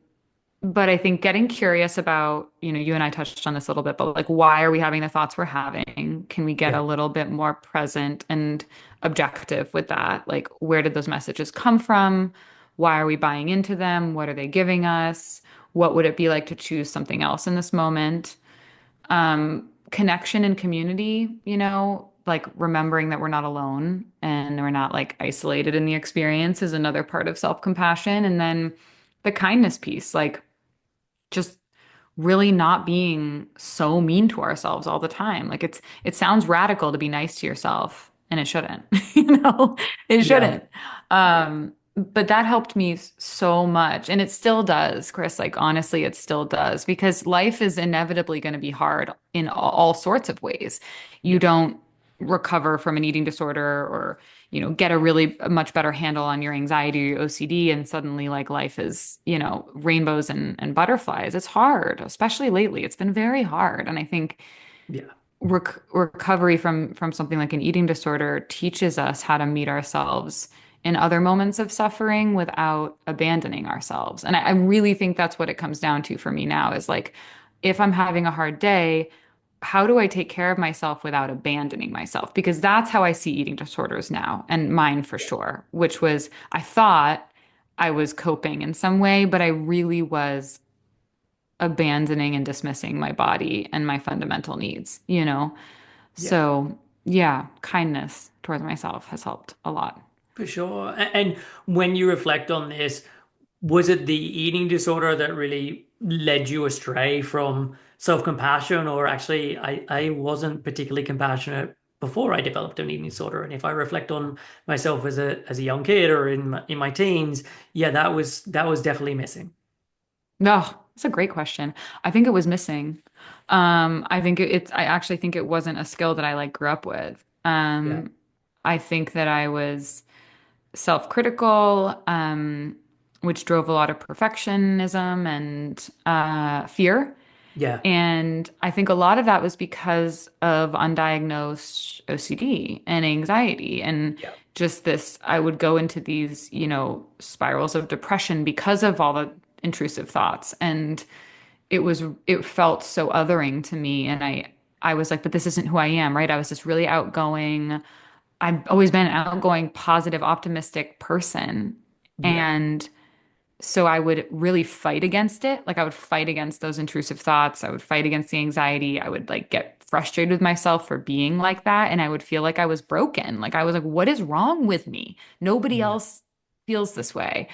S2: but I think getting curious about, you and I touched on this a little bit, but like, why are we having the thoughts we're having? Can we get a
S1: Yeah.
S2: little bit more present and objective with that? Like, where did those messages come from? Why are we buying into them? What are they giving us? What would it be like to choose something else in this moment? Connection and community, like remembering that we're not alone and we're not like isolated in the experience is another part of self-compassion. And then the kindness piece, like, just really not being so mean to ourselves all the time. Like it sounds radical to be nice to yourself, and it shouldn't. You know, it
S1: Yeah.
S2: shouldn't. But that helped me so much, and it still does, Chris. Like honestly, it still does because life is inevitably going to be hard in all sorts of ways. You
S1: Yeah.
S2: don't recover from an eating disorder or get a much better handle on your anxiety or your OCD and suddenly like life is, rainbows and butterflies. It's hard, especially lately. It's been very hard. And I think
S1: Yeah.
S2: recovery from something like an eating disorder teaches us how to meet ourselves in other moments of suffering without abandoning ourselves. And I really think that's what it comes down to for me now is like, if I'm having a hard day, how do I take care of myself without abandoning myself? Because that's how I see eating disorders now, and mine for
S1: Yeah.
S2: sure, which was I thought I was coping in some way, but I really was abandoning and dismissing my body and my fundamental needs, you know?
S1: Yeah.
S2: So, yeah, kindness towards myself has helped a lot.
S1: For sure. And when you reflect on this, was it the eating disorder that really led you astray from self-compassion? Or actually, I wasn't particularly compassionate before I developed an eating disorder. And if I reflect on myself as a young kid or in my teens, yeah, that was definitely missing.
S2: Oh, that's a great question. I think it was missing. I think I actually think it wasn't a skill that I like grew up with.
S1: Yeah.
S2: I think that I was self-critical, which drove a lot of perfectionism and fear.
S1: Yeah.
S2: And I think a lot of that was because of undiagnosed OCD and anxiety and
S1: Yeah.
S2: just this, I would go into these, spirals of depression because of all the intrusive thoughts. And it felt so othering to me. And I was like, but this isn't who I am, right? I was this really outgoing, I've always been an outgoing, positive, optimistic person.
S1: Yeah.
S2: And so I would really fight against it. Like I would fight against those intrusive thoughts. I would fight against the anxiety. I would like get frustrated with myself for being like that. And I would feel like I was broken. Like I was like, what is wrong with me? Nobody
S1: Yeah.
S2: else feels this way.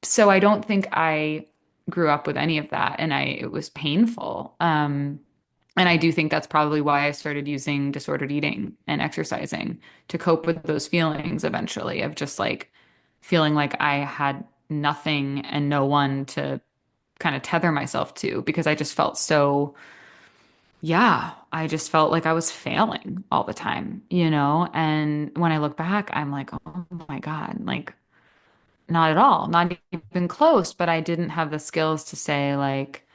S2: So I don't think I grew up with any of that. And it was painful. And I do think that's probably why I started using disordered eating and exercising to cope with those feelings eventually of just like feeling like I had nothing and no one to kind of tether myself to because I just felt so, yeah, I just felt like I was failing all the time, you know? And when I look back, I'm like, oh my God, like not at all, not even close, but I didn't have the skills to say like,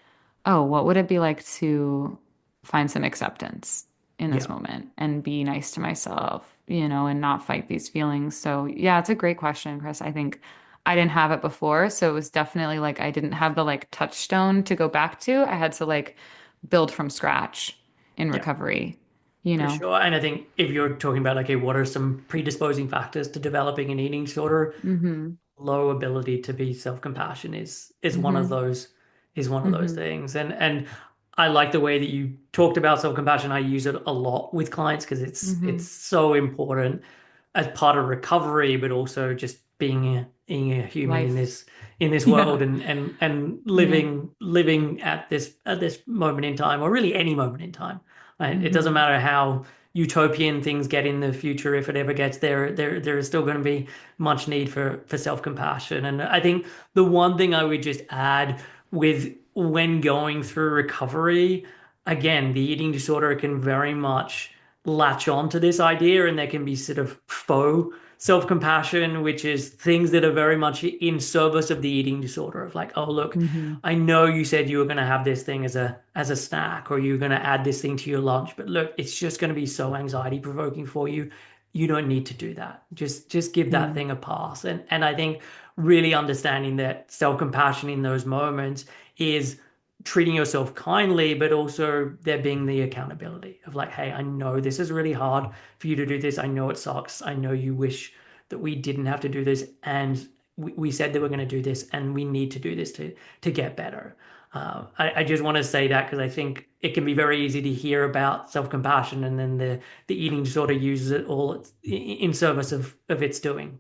S2: oh, what would it be like to find some acceptance in this
S1: Yeah.
S2: moment and be nice to myself, and not fight these feelings? So, yeah, it's a great question, Chris. I think I didn't have it before, so it was definitely like I didn't have the like touchstone to go back to. I had to like build from scratch in
S1: Yeah.
S2: recovery, you
S1: For
S2: know?
S1: sure. And I think if you're talking about like, okay, what are some predisposing factors to developing an eating disorder?
S2: Mm-hmm.
S1: Low ability to be self-compassion is one of
S2: Mm-hmm.
S1: those
S2: Mm-hmm.
S1: things. And I like the way that you talked about self-compassion. I use it a lot with clients because it's
S2: Mm-hmm.
S1: so important as part of recovery, but also just being a human
S2: Life.
S1: in this
S2: Yeah.
S1: world and
S2: Yeah.
S1: living at this moment in time, or really any moment in time. Right? It doesn't
S2: Mm-hmm.
S1: matter how utopian things get in the future. If it ever gets there is still going to be much need for self-compassion. And I think the one thing I would just add with when going through recovery, again, the eating disorder can very much latch on to this idea, and there can be sort of faux self-compassion, which is things that are very much in service of the eating disorder of like, oh, look,
S2: Mm-hmm.
S1: I know you said you were going to have this thing as a snack, or you're going to add this thing to your lunch, but look, it's just going to be so anxiety provoking for you. You don't need to do that. Just give that
S2: Mm-hmm.
S1: thing a pass. And I think really understanding that self-compassion in those moments is treating yourself kindly, but also there being the accountability of like, hey, I know this is really hard for you to do this. I know it sucks. I know you wish that we didn't have to do this, and we said that we're going to do this, and we need to do this to get better. I just want to say that because I think it can be very easy to hear about self-compassion, and then the eating disorder uses it all in service of its doing.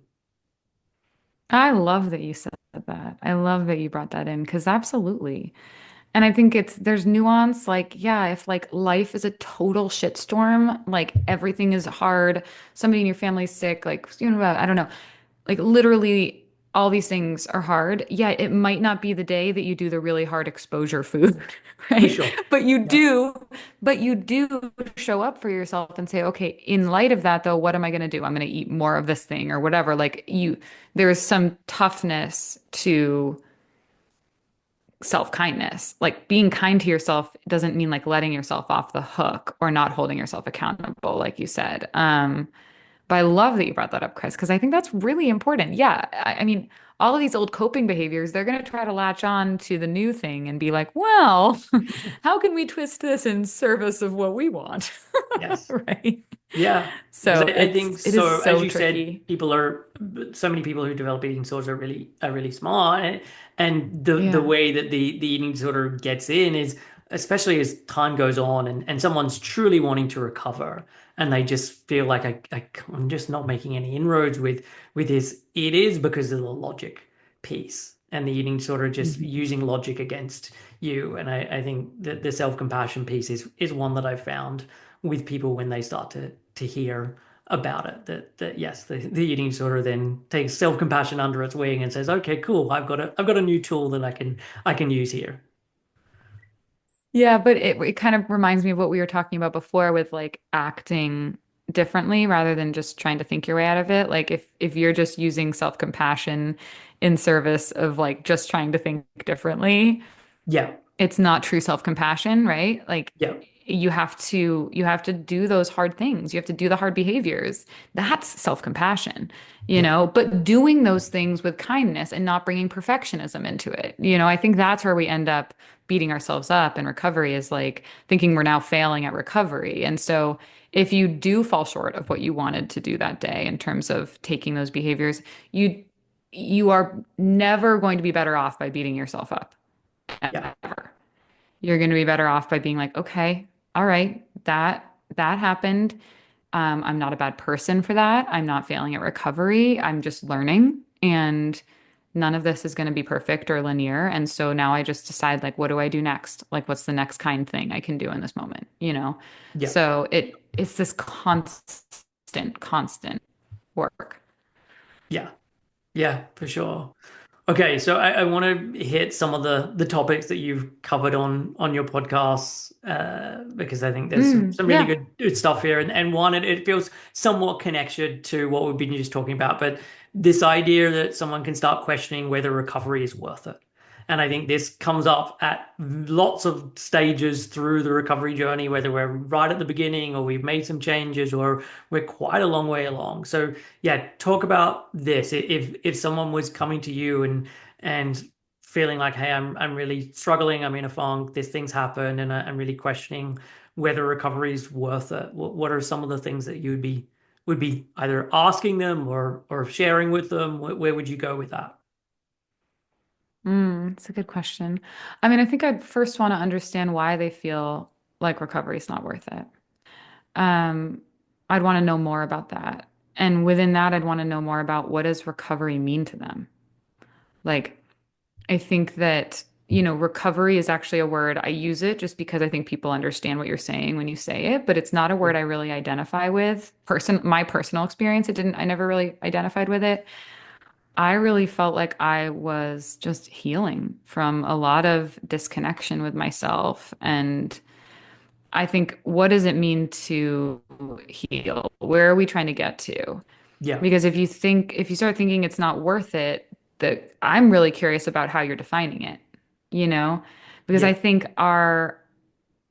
S2: I love that you said that. I love that you brought that in because absolutely. And I think there's nuance. Like, yeah, if like life is a total shitstorm, like everything is hard, somebody in your family's sick, like, I don't know, like literally all these things are hard. Yeah, it might not be the day that you do the really hard exposure food,
S1: For
S2: right?
S1: sure.
S2: But you
S1: Yeah.
S2: do, but you do show up for yourself and say, okay, in light of that though, what am I going to do? I'm going to eat more of this thing or whatever. Like there's some toughness to self-kindness. Like being kind to yourself doesn't mean like letting yourself off the hook or not holding yourself accountable, like you said. But I love that you brought that up, Chris, because I think that's really important. Yeah, I mean, all of these old coping behaviors, they're going to try to latch on to the new thing and be like, well, how can we twist this in service of what we want?
S1: Yes.
S2: Right?
S1: Yeah, because
S2: So
S1: I think
S2: it is
S1: so. As
S2: so
S1: you said,
S2: tricky.
S1: so many people who develop eating disorders are really smart, and the
S2: Yeah.
S1: way that the eating disorder gets in is, especially as time goes on, and someone's truly wanting to recover, and they just feel like I'm just not making any inroads with this. It is because of the logic piece, and the eating disorder just
S2: Mhm.
S1: using logic against you. And I think that the self-compassion piece is one that I've found with people when they start to hear about it, that yes, the eating disorder then takes self-compassion under its wing and says, okay, cool, I've got a new tool that I can use here.
S2: Yeah, but it kind of reminds me of what we were talking about before with like acting differently rather than just trying to think your way out of it. Like if you're just using self-compassion in service of like just trying to think differently,
S1: Yeah,
S2: it's not true self-compassion, right? Like
S1: yeah,
S2: you have to do those hard things. You have to do the hard behaviors. That's self-compassion,
S1: yeah,
S2: but doing those things with kindness and not bringing perfectionism into it. I think that's where we end up beating ourselves up in recovery is like thinking we're now failing at recovery. And so if you do fall short of what you wanted to do that day in terms of taking those behaviors, you are never going to be better off by beating yourself up
S1: yeah,
S2: ever. You're going to be better off by being like, okay, all right, that happened. I'm not a bad person for that. I'm not failing at recovery. I'm just learning, and none of this is going to be perfect or linear. And so now I just decide, like, what do I do next? Like, what's the next kind thing I can do in this moment?
S1: yeah,
S2: So it's this constant work.
S1: yeah, yeah, for sure. Okay, so I want to hit some of the topics that you've covered on your podcasts, because I think there's some really
S2: Yeah.
S1: good stuff here, and one, it feels somewhat connected to what we've been just talking about, but this idea that someone can start questioning whether recovery is worth it. And I think this comes up at lots of stages through the recovery journey, whether we're right at the beginning or we've made some changes or we're quite a long way along. So yeah, talk about this. If someone was coming to you and feeling like, hey, I'm really struggling, I'm in a funk, this thing's happened, and I'm really questioning whether recovery is worth it. What are some of the things that you would be either asking them or sharing with them? Where would you go with that?
S2: It's a good question. I mean, I think I'd first want to understand why they feel like recovery is not worth it. Um, I'd want to know more about that. And within that, I'd want to know more about what does recovery mean to them. Like, I think that, recovery is actually a word. I use it just because I think people understand what you're saying when you say it, but it's not a word I really identify with. My personal experience, I never really identified with it. I really felt like I was just healing from a lot of disconnection with myself. And I think, what does it mean to heal? Where are we trying to get to?
S1: Yeah,
S2: Because if you start thinking it's not worth it, that I'm really curious about how you're defining it, you know? Because
S1: yeah,
S2: I think our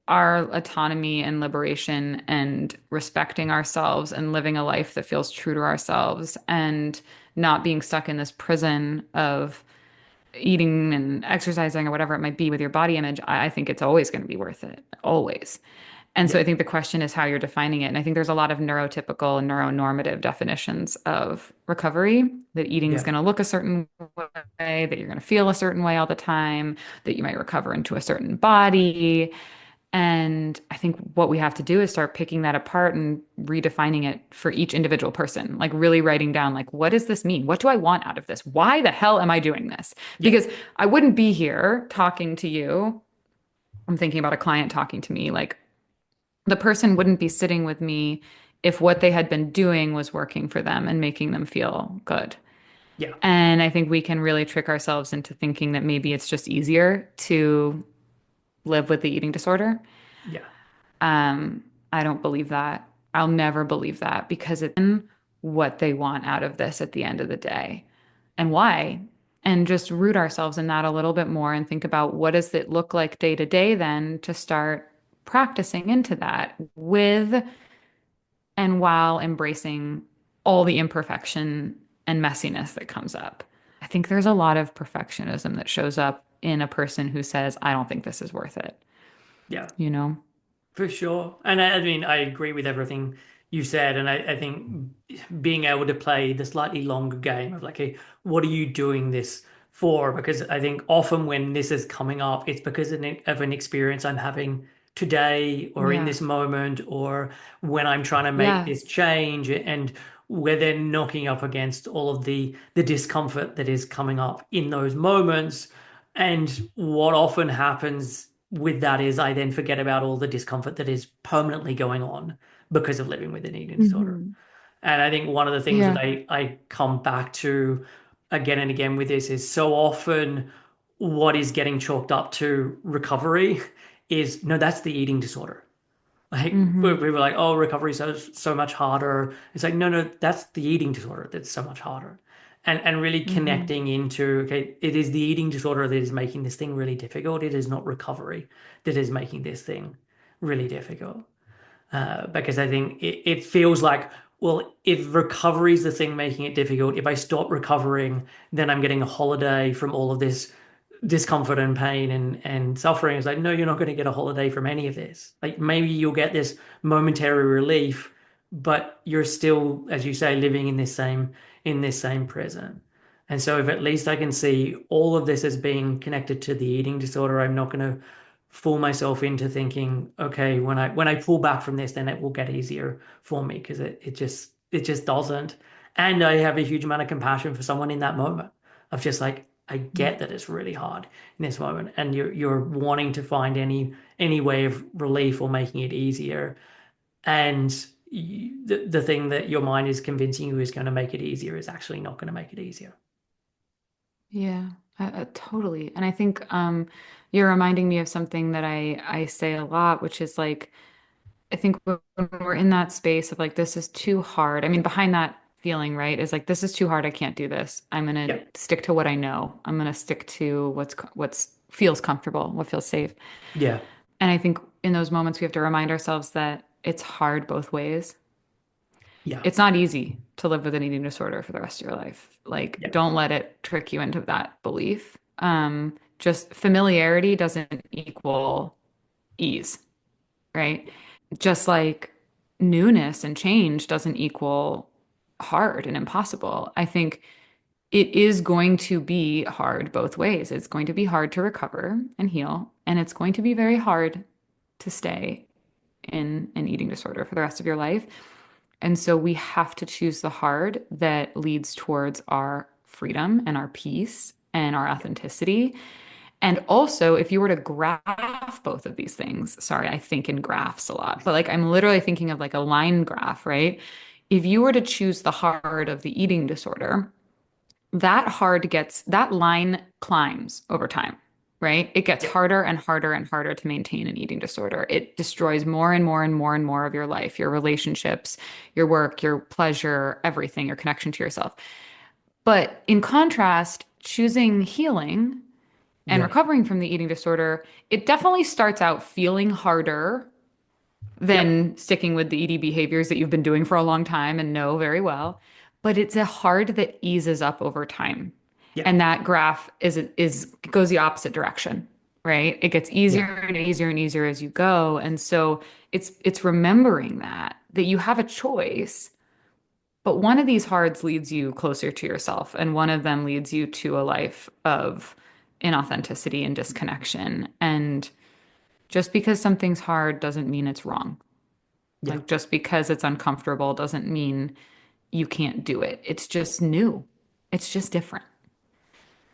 S2: autonomy and liberation and respecting ourselves and living a life that feels true to ourselves and not being stuck in this prison of eating and exercising or whatever it might be with your body image, I think it's always going to be worth it. Always. And so
S1: yeah,
S2: I think the question is how you're defining it. And I think there's a lot of neurotypical and neuronormative definitions of recovery that eating is
S1: yeah,
S2: going to look a certain way, that you're going to feel a certain way all the time, that you might recover into a certain body. And I think what we have to do is start picking that apart and redefining it for each individual person, like really writing down, like, what does this mean? What do I want out of this? Why the hell am I doing this?
S1: yeah,
S2: Because I wouldn't be here talking to you. I'm thinking about a client talking to me, like the person wouldn't be sitting with me if what they had been doing was working for them and making them feel good.
S1: Yeah.
S2: And I think we can really trick ourselves into thinking that maybe it's just easier to live with the eating disorder.
S1: Yeah.
S2: Um, I don't believe that. I'll never believe that because it's what they want out of this at the end of the day and why. And just root ourselves in that a little bit more and think about what does it look like day to day then to start practicing into that with and while embracing all the imperfection and messiness that comes up. I think there's a lot of perfectionism that shows up in a person who says, I don't think this is worth it,
S1: Yeah.
S2: you know?
S1: For sure. And I mean, I agree with everything you said. And I think being able to play the slightly longer game of like, hey, what are you doing this for? Because I think often when this is coming up, it's because of an experience I'm having today or in
S2: Yeah.
S1: this moment or when I'm trying to make this
S2: Yes.
S1: change and where they're knocking up against all of the discomfort that is coming up in those moments. And what often happens with that is I then forget about all the discomfort that is permanently going on because of living with an eating disorder.
S2: Hmm.
S1: And I think one of the things that
S2: Yeah.
S1: I come back to again and again with this is so often what is getting chalked up to recovery is no, that's the eating disorder. Like we
S2: Hmm.
S1: were like, oh, recovery is so much harder. It's like, no, that's the eating disorder that's so much harder. And really
S2: Hmm.
S1: connecting into, okay, it is the eating disorder that is making this thing really difficult. It is not recovery that is making this thing really difficult. Because I think it feels like, well, if recovery is the thing making it difficult, if I stop recovering, then I'm getting a holiday from all of this discomfort and pain and suffering. It's like, no, you're not going to get a holiday from any of this. Like maybe you'll get this momentary relief, but you're still, as you say, living in this same prison. And so if at least I can see all of this as being connected to the eating disorder, I'm not going to fool myself into thinking, okay, when I pull back from this, then it will get easier for me because it just doesn't. And I have a huge amount of compassion for someone in that moment of just like, I
S2: Yeah.
S1: get that it's really hard in this moment, and you're wanting to find any way of relief or making it easier. And the thing that your mind is convincing you is going to make it easier is actually not going to make it easier.
S2: Yeah. Totally. And I think you're reminding me of something that I say a lot, which is like I think when we're in that space of like, this is too hard. I mean, behind that feeling, right, is like, this is too hard. I can't do this. I'm gonna
S1: Yeah,
S2: stick to what I know. I'm gonna stick to what's feels comfortable, what feels safe.
S1: yeah,
S2: And I think in those moments, we have to remind ourselves that it's hard both ways.
S1: yeah,
S2: It's not easy to live with an eating disorder for the rest of your life. Like,
S1: yeah,
S2: don't let it trick you into that belief. Just familiarity doesn't equal ease, right? Just like newness and change doesn't equal hard and impossible. I think it is going to be hard both ways. It's going to be hard to recover and heal, and it's going to be very hard to stay in an eating disorder for the rest of your life. And so we have to choose the hard that leads towards our freedom and our peace and our
S1: yeah,
S2: authenticity. And also, if you were to graph both of these things, sorry, I think in graphs a lot, but like I'm literally thinking of like a line graph, right? If you were to choose the hard of the eating disorder, that line climbs over time, right? It gets
S1: yeah,
S2: harder and harder and harder to maintain an eating disorder. It destroys more and more and more and more of your life, your relationships, your work, your pleasure, everything, your connection to yourself. But in contrast, choosing healing and
S1: yeah,
S2: recovering from the eating disorder, it definitely starts out feeling harder
S1: yep,
S2: than sticking with the ED behaviors that you've been doing for a long time and know very well. But it's a hard that eases up over time.
S1: yep,
S2: And that graph is goes the opposite direction, right? It gets
S1: yeah,
S2: easier and easier and easier as you go. And so it's remembering that you have a choice, but one of these hards leads you closer to yourself, and one of them leads you to a life of inauthenticity and disconnection. And just because something's hard doesn't mean it's wrong.
S1: yeah,
S2: Like just because it's uncomfortable doesn't mean you can't do it. It's just new. It's just different,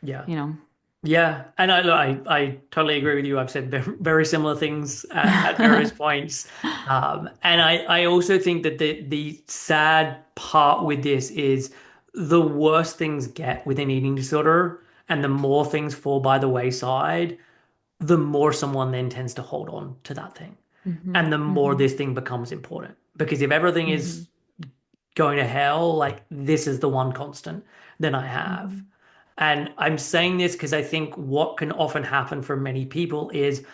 S1: yeah.
S2: you know?
S1: Yeah, and I totally agree with you. I've said very similar things at various points, and I also think that the sad part with this is the worse things get with an eating disorder, and the more things fall by the wayside, the more someone then tends to hold on to that thing,
S2: Hmm.
S1: and the more
S2: Hmm.
S1: this thing becomes important. Because if everything
S2: Hmm.
S1: is going to hell, like this is the one constant that I have.
S2: Hmm.
S1: And I'm saying this because I think what can often happen for many people is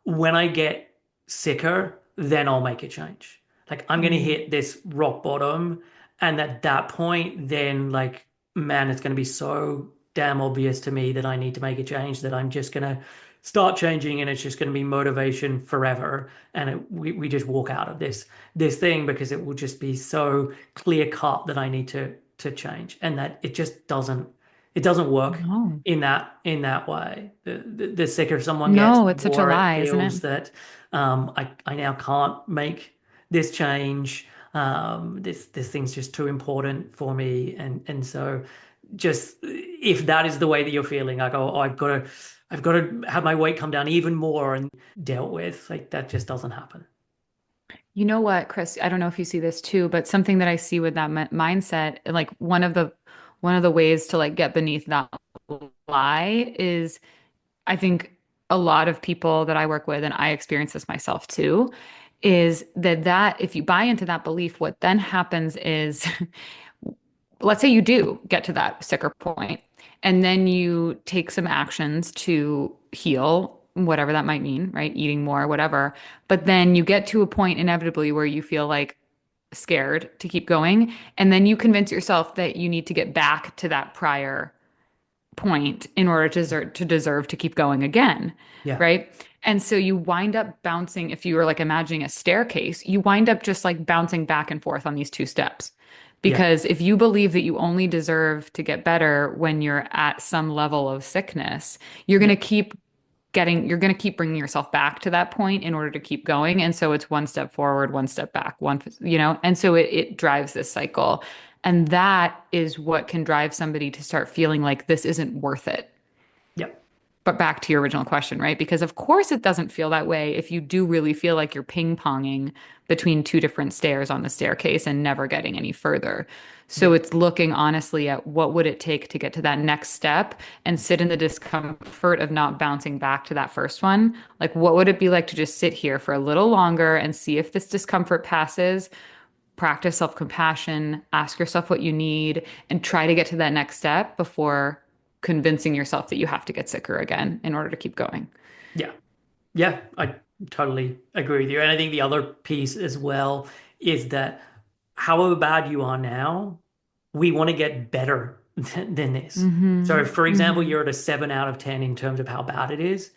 S1: when I get sicker, then I'll make a change. Like I'm gonna
S2: Hmm.
S1: hit this rock bottom, and at that point, then like, man, it's gonna be so damn obvious to me that I need to make a change that I'm just gonna start changing, and it's just gonna be motivation forever. And we just walk out of this thing because it will just be so clear cut that I need to change, and that it doesn't work
S2: No.
S1: in that way. The sicker someone gets,
S2: No,
S1: the
S2: it's such a
S1: more it
S2: lie, isn't
S1: feels
S2: it?
S1: that I now can't make this change. This thing's just too important for me, and so just if that is the way that you're feeling, like, oh, I've got to have my weight come down even more and dealt with, like that just doesn't happen.
S2: You know what, Chris? I don't know if you see this too, but something that I see with that mindset, like one of the ways to like get beneath that lie is I think a lot of people that I work with, and I experience this myself too, is that if you buy into that belief, what then happens is let's say you do get to that sicker point, and then you take some actions to heal, whatever that might mean, right? Eating more, whatever. But then you get to a point inevitably where you feel like scared to keep going. And then you convince yourself that you need to get back to that prior point in order to deserve to keep going again,
S1: Yeah,
S2: right? And so you wind up bouncing, if you were like imagining a staircase, you wind up just like bouncing back and forth on these two steps.
S1: yeah,
S2: Because if you believe that you only deserve to get better when you're at some level of sickness, you're going
S1: yeah,
S2: to keep you're going to keep bringing yourself back to that point in order to keep going. And so it's one step forward, one step back, and so it drives this cycle. And that is what can drive somebody to start feeling like this isn't worth it.
S1: yeah,
S2: But back to your original question, right? Because of course it doesn't feel that way if you do really feel like you're ping-ponging between two different stairs on the staircase and never getting any further. So
S1: yeah,
S2: it's looking honestly at what would it take to get to that next step and sit in the discomfort of not bouncing back to that first one. Like what would it be like to just sit here for a little longer and see if this discomfort passes? Practice self-compassion, ask yourself what you need, and try to get to that next step before convincing yourself that you have to get sicker again in order to keep going.
S1: yeah. Yeah, I totally agree with you. And I think the other piece as well is that however bad you are now, we want to get better than this. So,
S2: Mm-hmm.
S1: for example,
S2: Mm-hmm.
S1: you're at a 7 out of 10 in terms of how bad it is.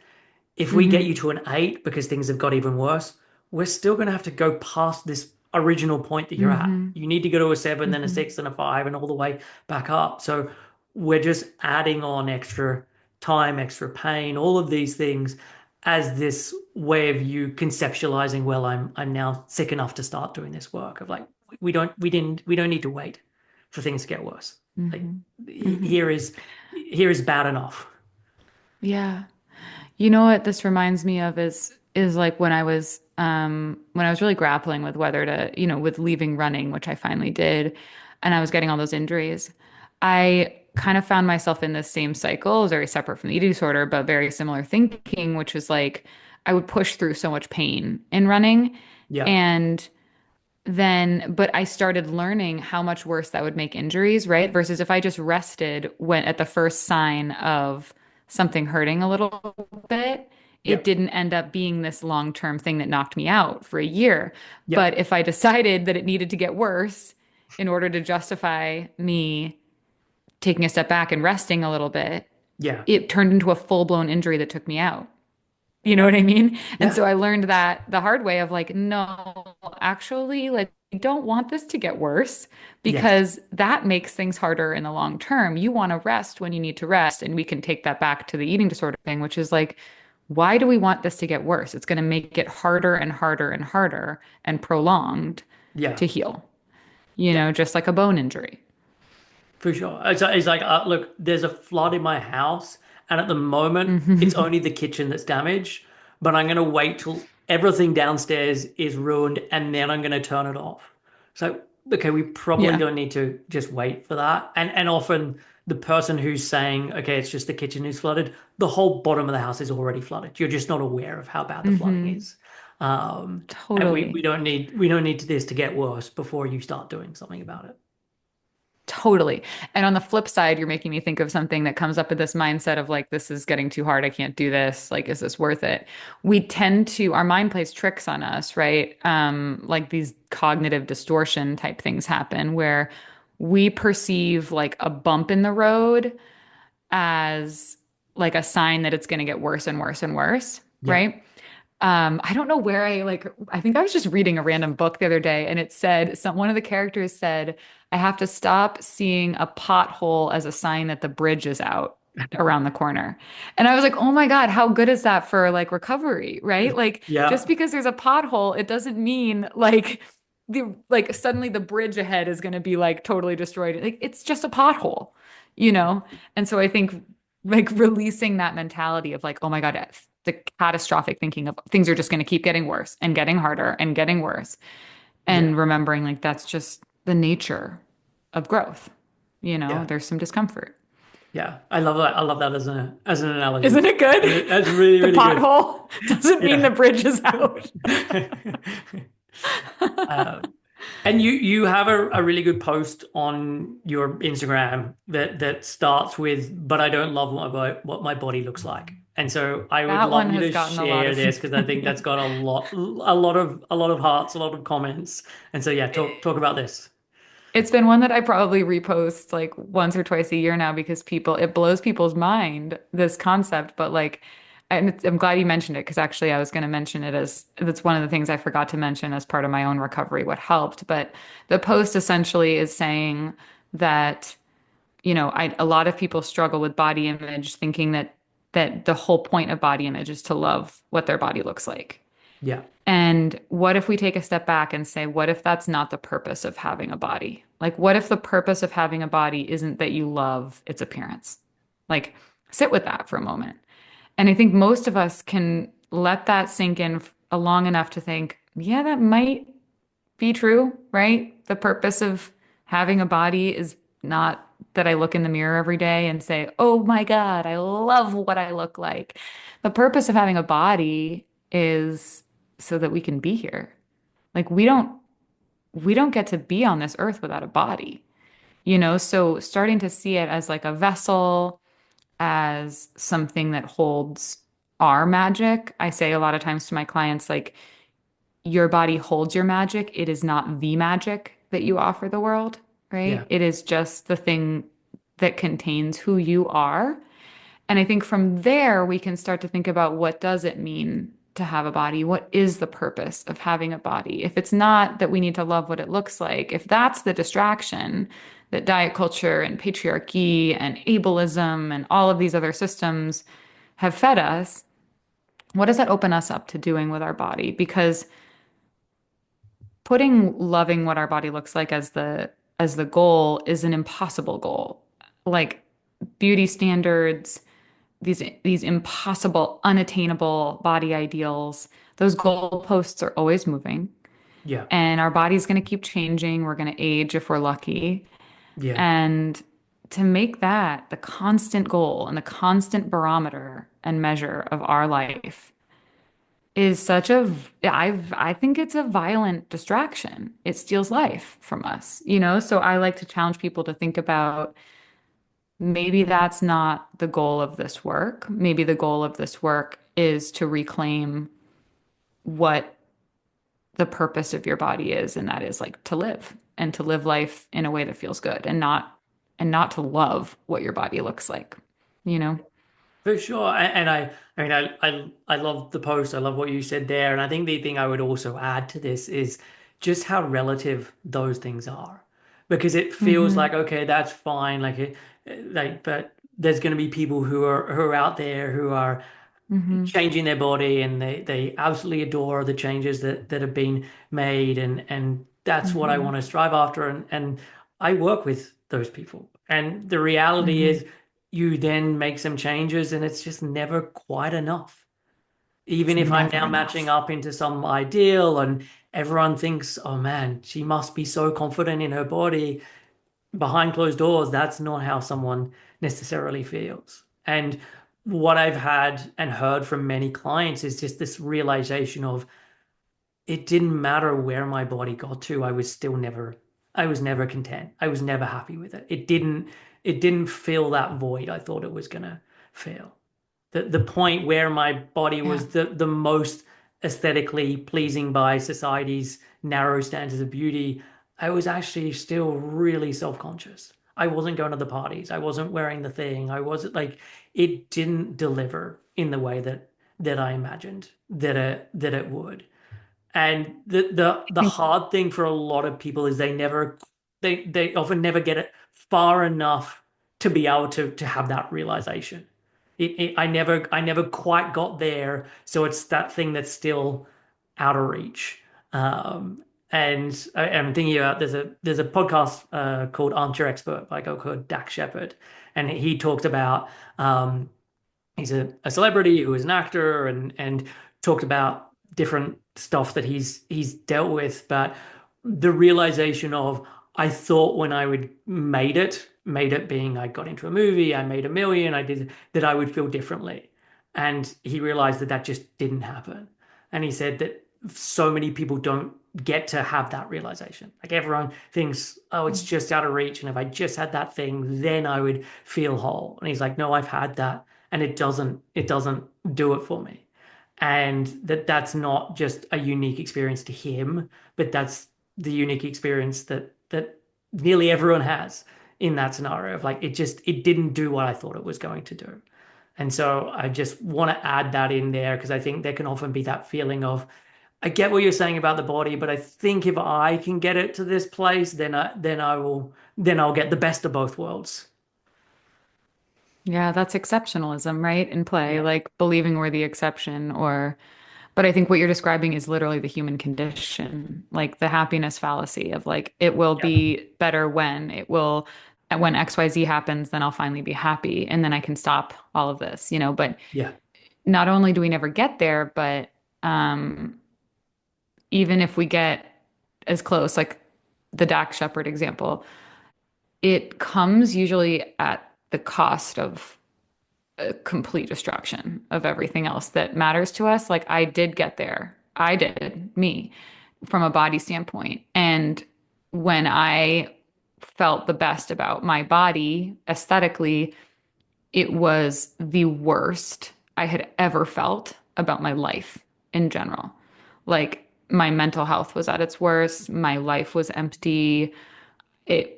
S1: If we get
S2: Mm-hmm.
S1: you to an 8 because things have got even worse, we're still going to have to go past this original point that you're at.
S2: Mm-hmm.
S1: You need to go to a 7, then a
S2: Mm-hmm.
S1: 6, and a 5, and all the way back up. So we're just adding on extra time, extra pain, all of these things as this way of you conceptualizing, well, I'm now sick enough to start doing this work of like we don't need to wait for things to get worse. Like
S2: Mm-hmm. Mm-hmm.
S1: here is bad enough.
S2: Yeah. You know what this reminds me of is like when I was really grappling with whether to, with leaving running, which I finally did, and I was getting all those injuries. I kind of found myself in this same cycle, it was very separate from the eating disorder, but very similar thinking, which was like I would push through so much pain in running.
S1: Yeah,
S2: And but I started learning how much worse that would make injuries, right? Versus if I just rested when at the first sign of something hurting a little bit,
S1: yeah,
S2: it didn't end up being this long-term thing that knocked me out for a year.
S1: yeah,
S2: But if I decided that it needed to get worse in order to justify me taking a step back and resting a little bit,
S1: yeah,
S2: it turned into a full-blown injury that took me out. You know what I mean? And
S1: yeah,
S2: so I learned that the hard way of like, no, actually, like, you don't want this to get worse
S1: yes,
S2: because that makes things harder in the long term. You want to rest when you need to rest. And we can take that back to the eating disorder thing, which is like, why do we want this to get worse? It's going to make it harder and harder and harder and prolonged
S1: yeah,
S2: to heal,
S1: yeah.
S2: just like a bone injury.
S1: For sure. It's like, look, there's a flood in my house, and at the moment, it's
S2: Hmm.
S1: only the kitchen that's damaged, but I'm going to wait till everything downstairs is ruined, and then I'm going to turn it off. So, okay, we probably
S2: Yeah.
S1: don't need to just wait for that. And often the person who's saying, okay, it's just the kitchen who's flooded, the whole bottom of the house is already flooded. You're just not aware of how bad the flooding
S2: Hmm.
S1: is. And we
S2: Totally.
S1: don't need this to get worse before you start doing something about it.
S2: Totally. And on the flip side, you're making me think of something that comes up with this mindset of like, this is getting too hard. I can't do this. Like, is this worth it? We tend to, our mind plays tricks on us, right? Like these cognitive distortion type things happen where we perceive like a bump in the road as like a sign that it's going to get worse and worse and worse,
S1: Yeah.
S2: right? I don't know where I think I was just reading a random book the other day and it said one of the characters said, I have to stop seeing a pothole as a sign that the bridge is out around the corner. And I was like, oh my God, how good is that for like recovery, right? Like just
S1: Yeah.
S2: because there's a pothole, it doesn't mean like suddenly the bridge ahead is going to be like totally destroyed. Like it's just a pothole, you know? And so I think like releasing that mentality of like, oh my God, the catastrophic thinking of things are just going to keep getting worse and getting harder and getting worse.
S1: Yeah.
S2: And remembering like that's just the nature of growth.
S1: Yeah.
S2: There's some discomfort.
S1: Yeah. I love that. I love that as an
S2: Isn't
S1: analogy.
S2: it good?
S1: That's really,
S2: The
S1: really good.
S2: pothole doesn't mean the
S1: Yeah.
S2: bridge is out.
S1: Um, and you have a really good post on your Instagram that starts with, but I don't love what my body looks like. And so I would
S2: That
S1: love
S2: one
S1: you
S2: has
S1: to
S2: gotten a lot
S1: share
S2: of
S1: this because I think that's got a lot of hearts, a lot of comments. And so yeah, talk about this.
S2: It's been one that I probably repost like once or twice a year now because it blows people's mind, this concept. But like, and I'm glad you mentioned it because actually I was going to mention it as that's one of the things I forgot to mention as part of my own recovery, what helped. But the post essentially is saying that, a lot of people struggle with body image, thinking that the whole point of body image is to love what their body looks like.
S1: Yeah.
S2: And what if we take a step back and say, what if that's not the purpose of having a body? Like, what if the purpose of having a body isn't that you love its appearance? Like, sit with that for a moment. And I think most of us can let that sink in long enough to think, yeah, that might be true, right? The purpose of having a body is not that I look in the mirror every day and say, oh my God, I love what I look like. The purpose of having a body is so that we can be here. Like we don't get to be on this earth without a body, So starting to see it as like a vessel, as something that holds our magic. I say a lot of times to my clients, like, your body holds your magic. It is not the magic that you offer the world, right?
S1: Yeah.
S2: It is just the thing that contains who you are. And I think from there, we can start to think about what does it mean to have a body? What is the purpose of having a body? If it's not that we need to love what it looks like, if that's the distraction that diet culture and patriarchy and ableism and all of these other systems have fed us, what does that open us up to doing with our body? Because putting loving what our body looks like as the goal is an impossible goal. Like beauty standards, these impossible, unattainable body ideals, those goalposts are always moving.
S1: Yeah.
S2: And our body's going to keep changing. We're going to age if we're lucky.
S1: Yeah.
S2: And to make that the constant goal and the constant barometer and measure of our life is I think it's a violent distraction. It steals life from us. So I like to challenge people to think about maybe that's not the goal of this work. Maybe the goal of this work is to reclaim what the purpose of your body is, and that is like to live and to live life in a way that feels good and not to love what your body looks like, you know?
S1: For sure. And I mean, I love the post. I love what you said there. And I think the thing I would also add to this is just how relative those things are. Because it feels
S2: Mm-hmm.
S1: like, okay, that's fine. But there's going to be people who are out there who are
S2: Mm-hmm.
S1: changing their body and they absolutely adore the changes that have been made and that's what I
S2: Mm-hmm.
S1: want to strive after and I work with those people And the reality
S2: Hmm.
S1: is you then make some changes and it's just never quite enough.
S2: It's
S1: Even if I'm
S2: never
S1: now matching
S2: enough.
S1: up into some ideal and everyone thinks, oh man, she must be so confident in her body. Behind closed doors, that's not how someone necessarily feels. And what I've had and heard from many clients is just this realization of it didn't matter where my body got to, I was never content. I was never happy with it. It didn't fill that void I thought it was gonna fill. The point where my body
S2: Yeah.
S1: was the most aesthetically pleasing by society's narrow standards of beauty, I was actually still really self-conscious. I wasn't going to the parties. I wasn't wearing the thing. I wasn't like it didn't deliver in the way that I imagined that it would. And the
S2: I think
S1: hard thing for a lot of people is they often never get it far enough to be able to have that realization. I never quite got there, so it's that thing that's still out of reach. And I'm thinking about there's a podcast called Armchair Expert by a guy called Dak Shepard, and he talked about he's a celebrity who is an actor and talked about different stuff that he's dealt with, but the realization of I thought when I would made it being I got into a movie, I made a million, I did that I would feel differently. And he realized that that just didn't happen. And he said that so many people don't get to have that realization. Like everyone thinks, oh, it's just out of reach. And if I just had that thing, then I would feel whole. And he's like, no, I've had that and it doesn't do it for me. And that's not just a unique experience to him, but that's the unique experience that nearly everyone has in that scenario of like it didn't do what I thought it was going to do. And so I just want to add that in there because I think there can often be that feeling of I get what you're saying about the body, but I think if I can get it to this place, then I'll get the best of both worlds.
S2: Yeah, that's exceptionalism, right? In play,
S1: Yeah.
S2: like believing we're the exception or but I think what you're describing is literally the human condition, like the happiness fallacy of like it will
S1: Yeah.
S2: be better when it will when XYZ happens, then I'll finally be happy and then I can stop all of this, you know, but
S1: Yeah.
S2: not only do we never get there, but um even if we get as close, like the Dak Shepard example, it comes usually at the cost of a complete destruction of everything else that matters to us. Like I did get there. I did, me, from a body standpoint. And when I felt the best about my body aesthetically, it was the worst I had ever felt about my life in general. Like my mental health was at its worst. My life was empty. It,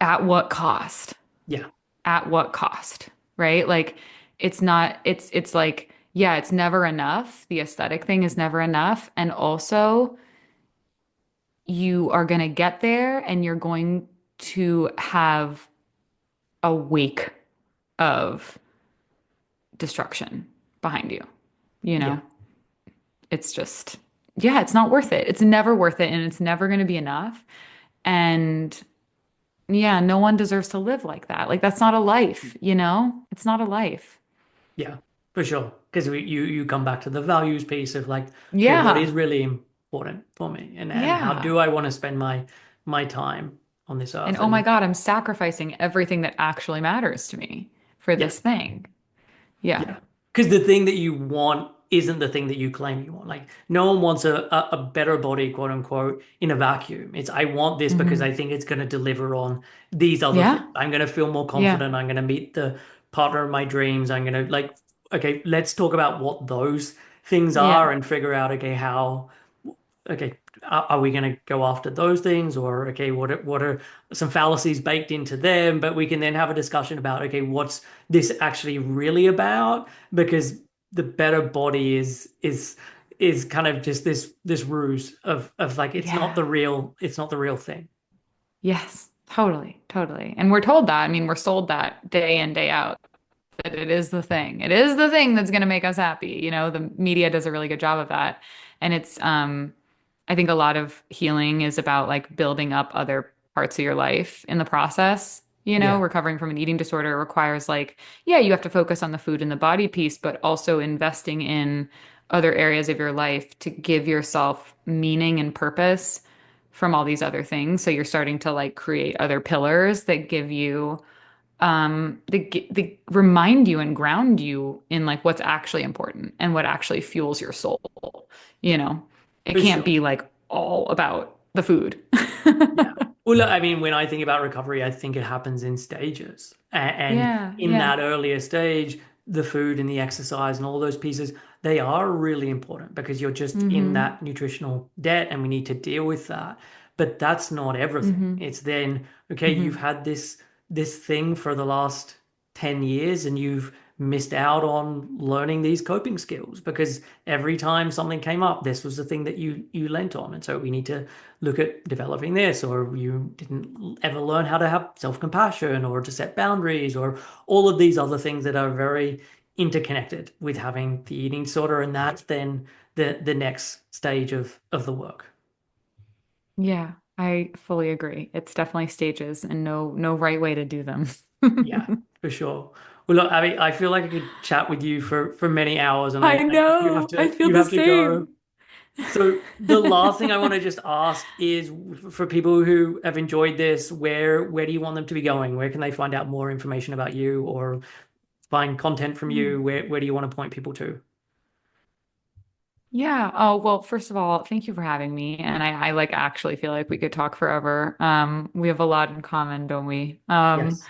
S2: at what cost?
S1: Yeah.
S2: At what cost, right? Like it's not it's like yeah, it's never enough. The aesthetic thing is never enough. And also you are going to get there and you're going to have a wake of destruction behind you. You know,
S1: Yeah.
S2: it's just yeah, it's not worth it. It's never worth it and it's never going to be enough. And yeah, no one deserves to live like that. Like that's not a life, you know? It's not a life.
S1: Yeah, for sure. Because you come back to the values piece of like, okay, what is
S2: Yeah.
S1: really important for me, and how
S2: Yeah.
S1: do I want to spend my time on this
S2: And
S1: earth?
S2: oh my
S1: And
S2: God, I'm sacrificing everything that actually matters to me for
S1: yeah,
S2: this thing. Yeah.
S1: yeah. Because the thing that you want isn't the thing that you claim you want. Like no one wants a better body, quote unquote, in a vacuum. It's I want this because I
S2: Hmm.
S1: think it's going to deliver on these other things.
S2: Yeah.
S1: I'm going to feel more
S2: Yeah.
S1: confident. I'm going to meet the partner of my dreams. I'm going to like, okay, let's talk about what those things
S2: Yeah.
S1: are and figure out, okay, how okay, are we going to go after those things or okay, what are some fallacies baked into them? But we can then have a discussion about okay, what's this actually really about? Because the better body is kind of just this ruse of like
S2: Yeah.
S1: it's not the real thing.
S2: Yes. Totally. Totally. And we're told that. I mean, we're sold that day in, day out, that it is the thing. It is the thing that's going to make us happy. You know, the media does a really good job of that. And it's, I think a lot of healing is about like building up other parts of your life in the process.
S1: Yeah,
S2: Recovering from an eating disorder requires like, yeah, you have to focus on the food and the body piece, but also investing in other areas of your life to give yourself meaning and purpose from all these other things. So you're starting to like create other pillars that give you they remind you and ground you in like what's actually important and what actually fuels your soul. You know, it
S1: for
S2: can't
S1: sure.
S2: be like all about the food.
S1: Yeah. Well, look, I mean, when I think about recovery, I think it happens in stages. And
S2: Yeah,
S1: in
S2: yeah.
S1: that earlier stage, the food and the exercise and all those pieces, they are really important because you're just in
S2: Mm-hmm.
S1: that nutritional debt and we need to deal with that. But that's not everything.
S2: Mm-hmm.
S1: It's then, okay, you've
S2: Mm-hmm.
S1: had this thing for the last 10 years and you've missed out on learning these coping skills because every time something came up, this was the thing that you lent on. And so we need to look at developing this, or you didn't ever learn how to have self-compassion or to set boundaries, or all of these other things that are very interconnected with having the eating disorder. And that's then the next stage of the work.
S2: Yeah, I fully agree. It's definitely stages and no right way to do them.
S1: Yeah, for sure. Well, look, Abby, I feel like I could chat with you for many hours, and
S2: I
S1: I know
S2: know. I feel
S1: you
S2: the
S1: have to go.
S2: same.
S1: So the last thing I want to just ask is for people who have enjoyed this, where do you want them to be going? Where can they find out more information about you or find content from you? Where do you want to point people to?
S2: Yeah. Oh, well, first of all, thank you for having me. And I like actually feel like we could talk forever. We have a lot in common, don't we?
S1: Yes.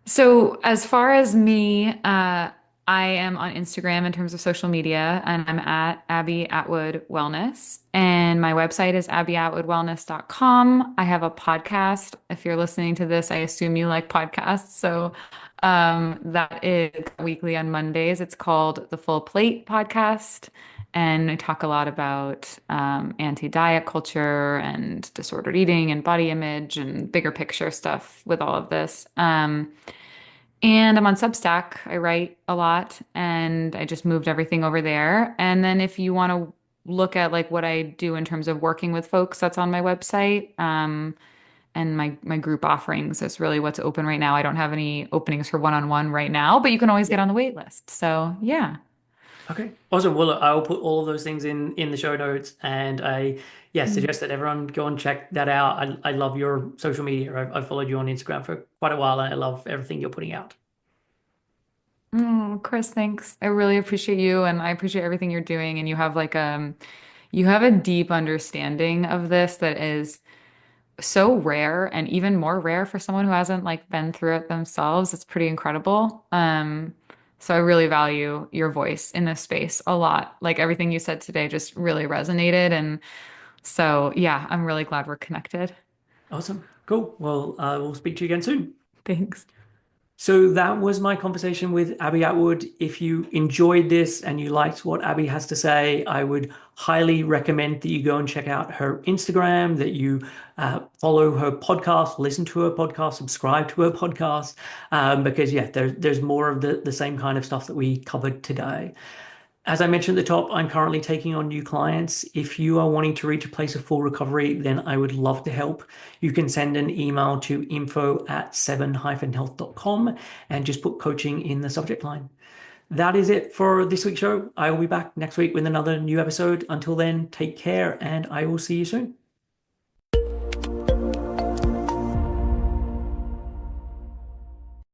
S2: So as far as me, I am on Instagram in terms of social media, and I'm at Abbie Attwood Wellness. And my website is abbieattwoodwellness.com. I have a podcast. If you're listening to this, I assume you like podcasts. So that is weekly on Mondays. It's called The Full Plate Podcast. And I talk a lot about anti-diet culture and disordered eating and body image and bigger picture stuff with all of this. And I'm on Substack. I write a lot and I just moved everything over there. And then if you want to look at like what I do in terms of working with folks, that's on my website. And my group offerings is really what's open right now. I don't have any openings for one-on-one right now, but you can always get
S1: Yeah.
S2: on the wait list. So yeah.
S1: Okay. Awesome. Well, look, I'll put all of those things in the show notes, and I yeah
S2: Mm.
S1: suggest that everyone go and check that out. I love your social media. I've followed you on Instagram for quite a while, and I love everything you're putting out.
S2: Oh, Chris, thanks. I really appreciate you and I appreciate everything you're doing. And you have a deep understanding of this that is so rare and even more rare for someone who hasn't like been through it themselves. It's pretty incredible. So I really value your voice in this space a lot. Like everything you said today just really resonated. And so, yeah, I'm really glad we're connected.
S1: Awesome. Cool. Well, we'll speak to you again soon.
S2: Thanks.
S1: So that was my conversation with Abbie Attwood. If you enjoyed this and you liked what Abbie has to say, I would highly recommend that you go and check out her Instagram, that you follow her podcast, listen to her podcast, subscribe to her podcast, because yeah, there's more of the same kind of stuff that we covered today. As I mentioned at the top, I'm currently taking on new clients. If you are wanting to reach a place of full recovery, then I would love to help. You can send an email to info@7-health.com and just put coaching in the subject line. That is it for this week's show. I will be back next week with another new episode. Until then, take care and I will see you soon.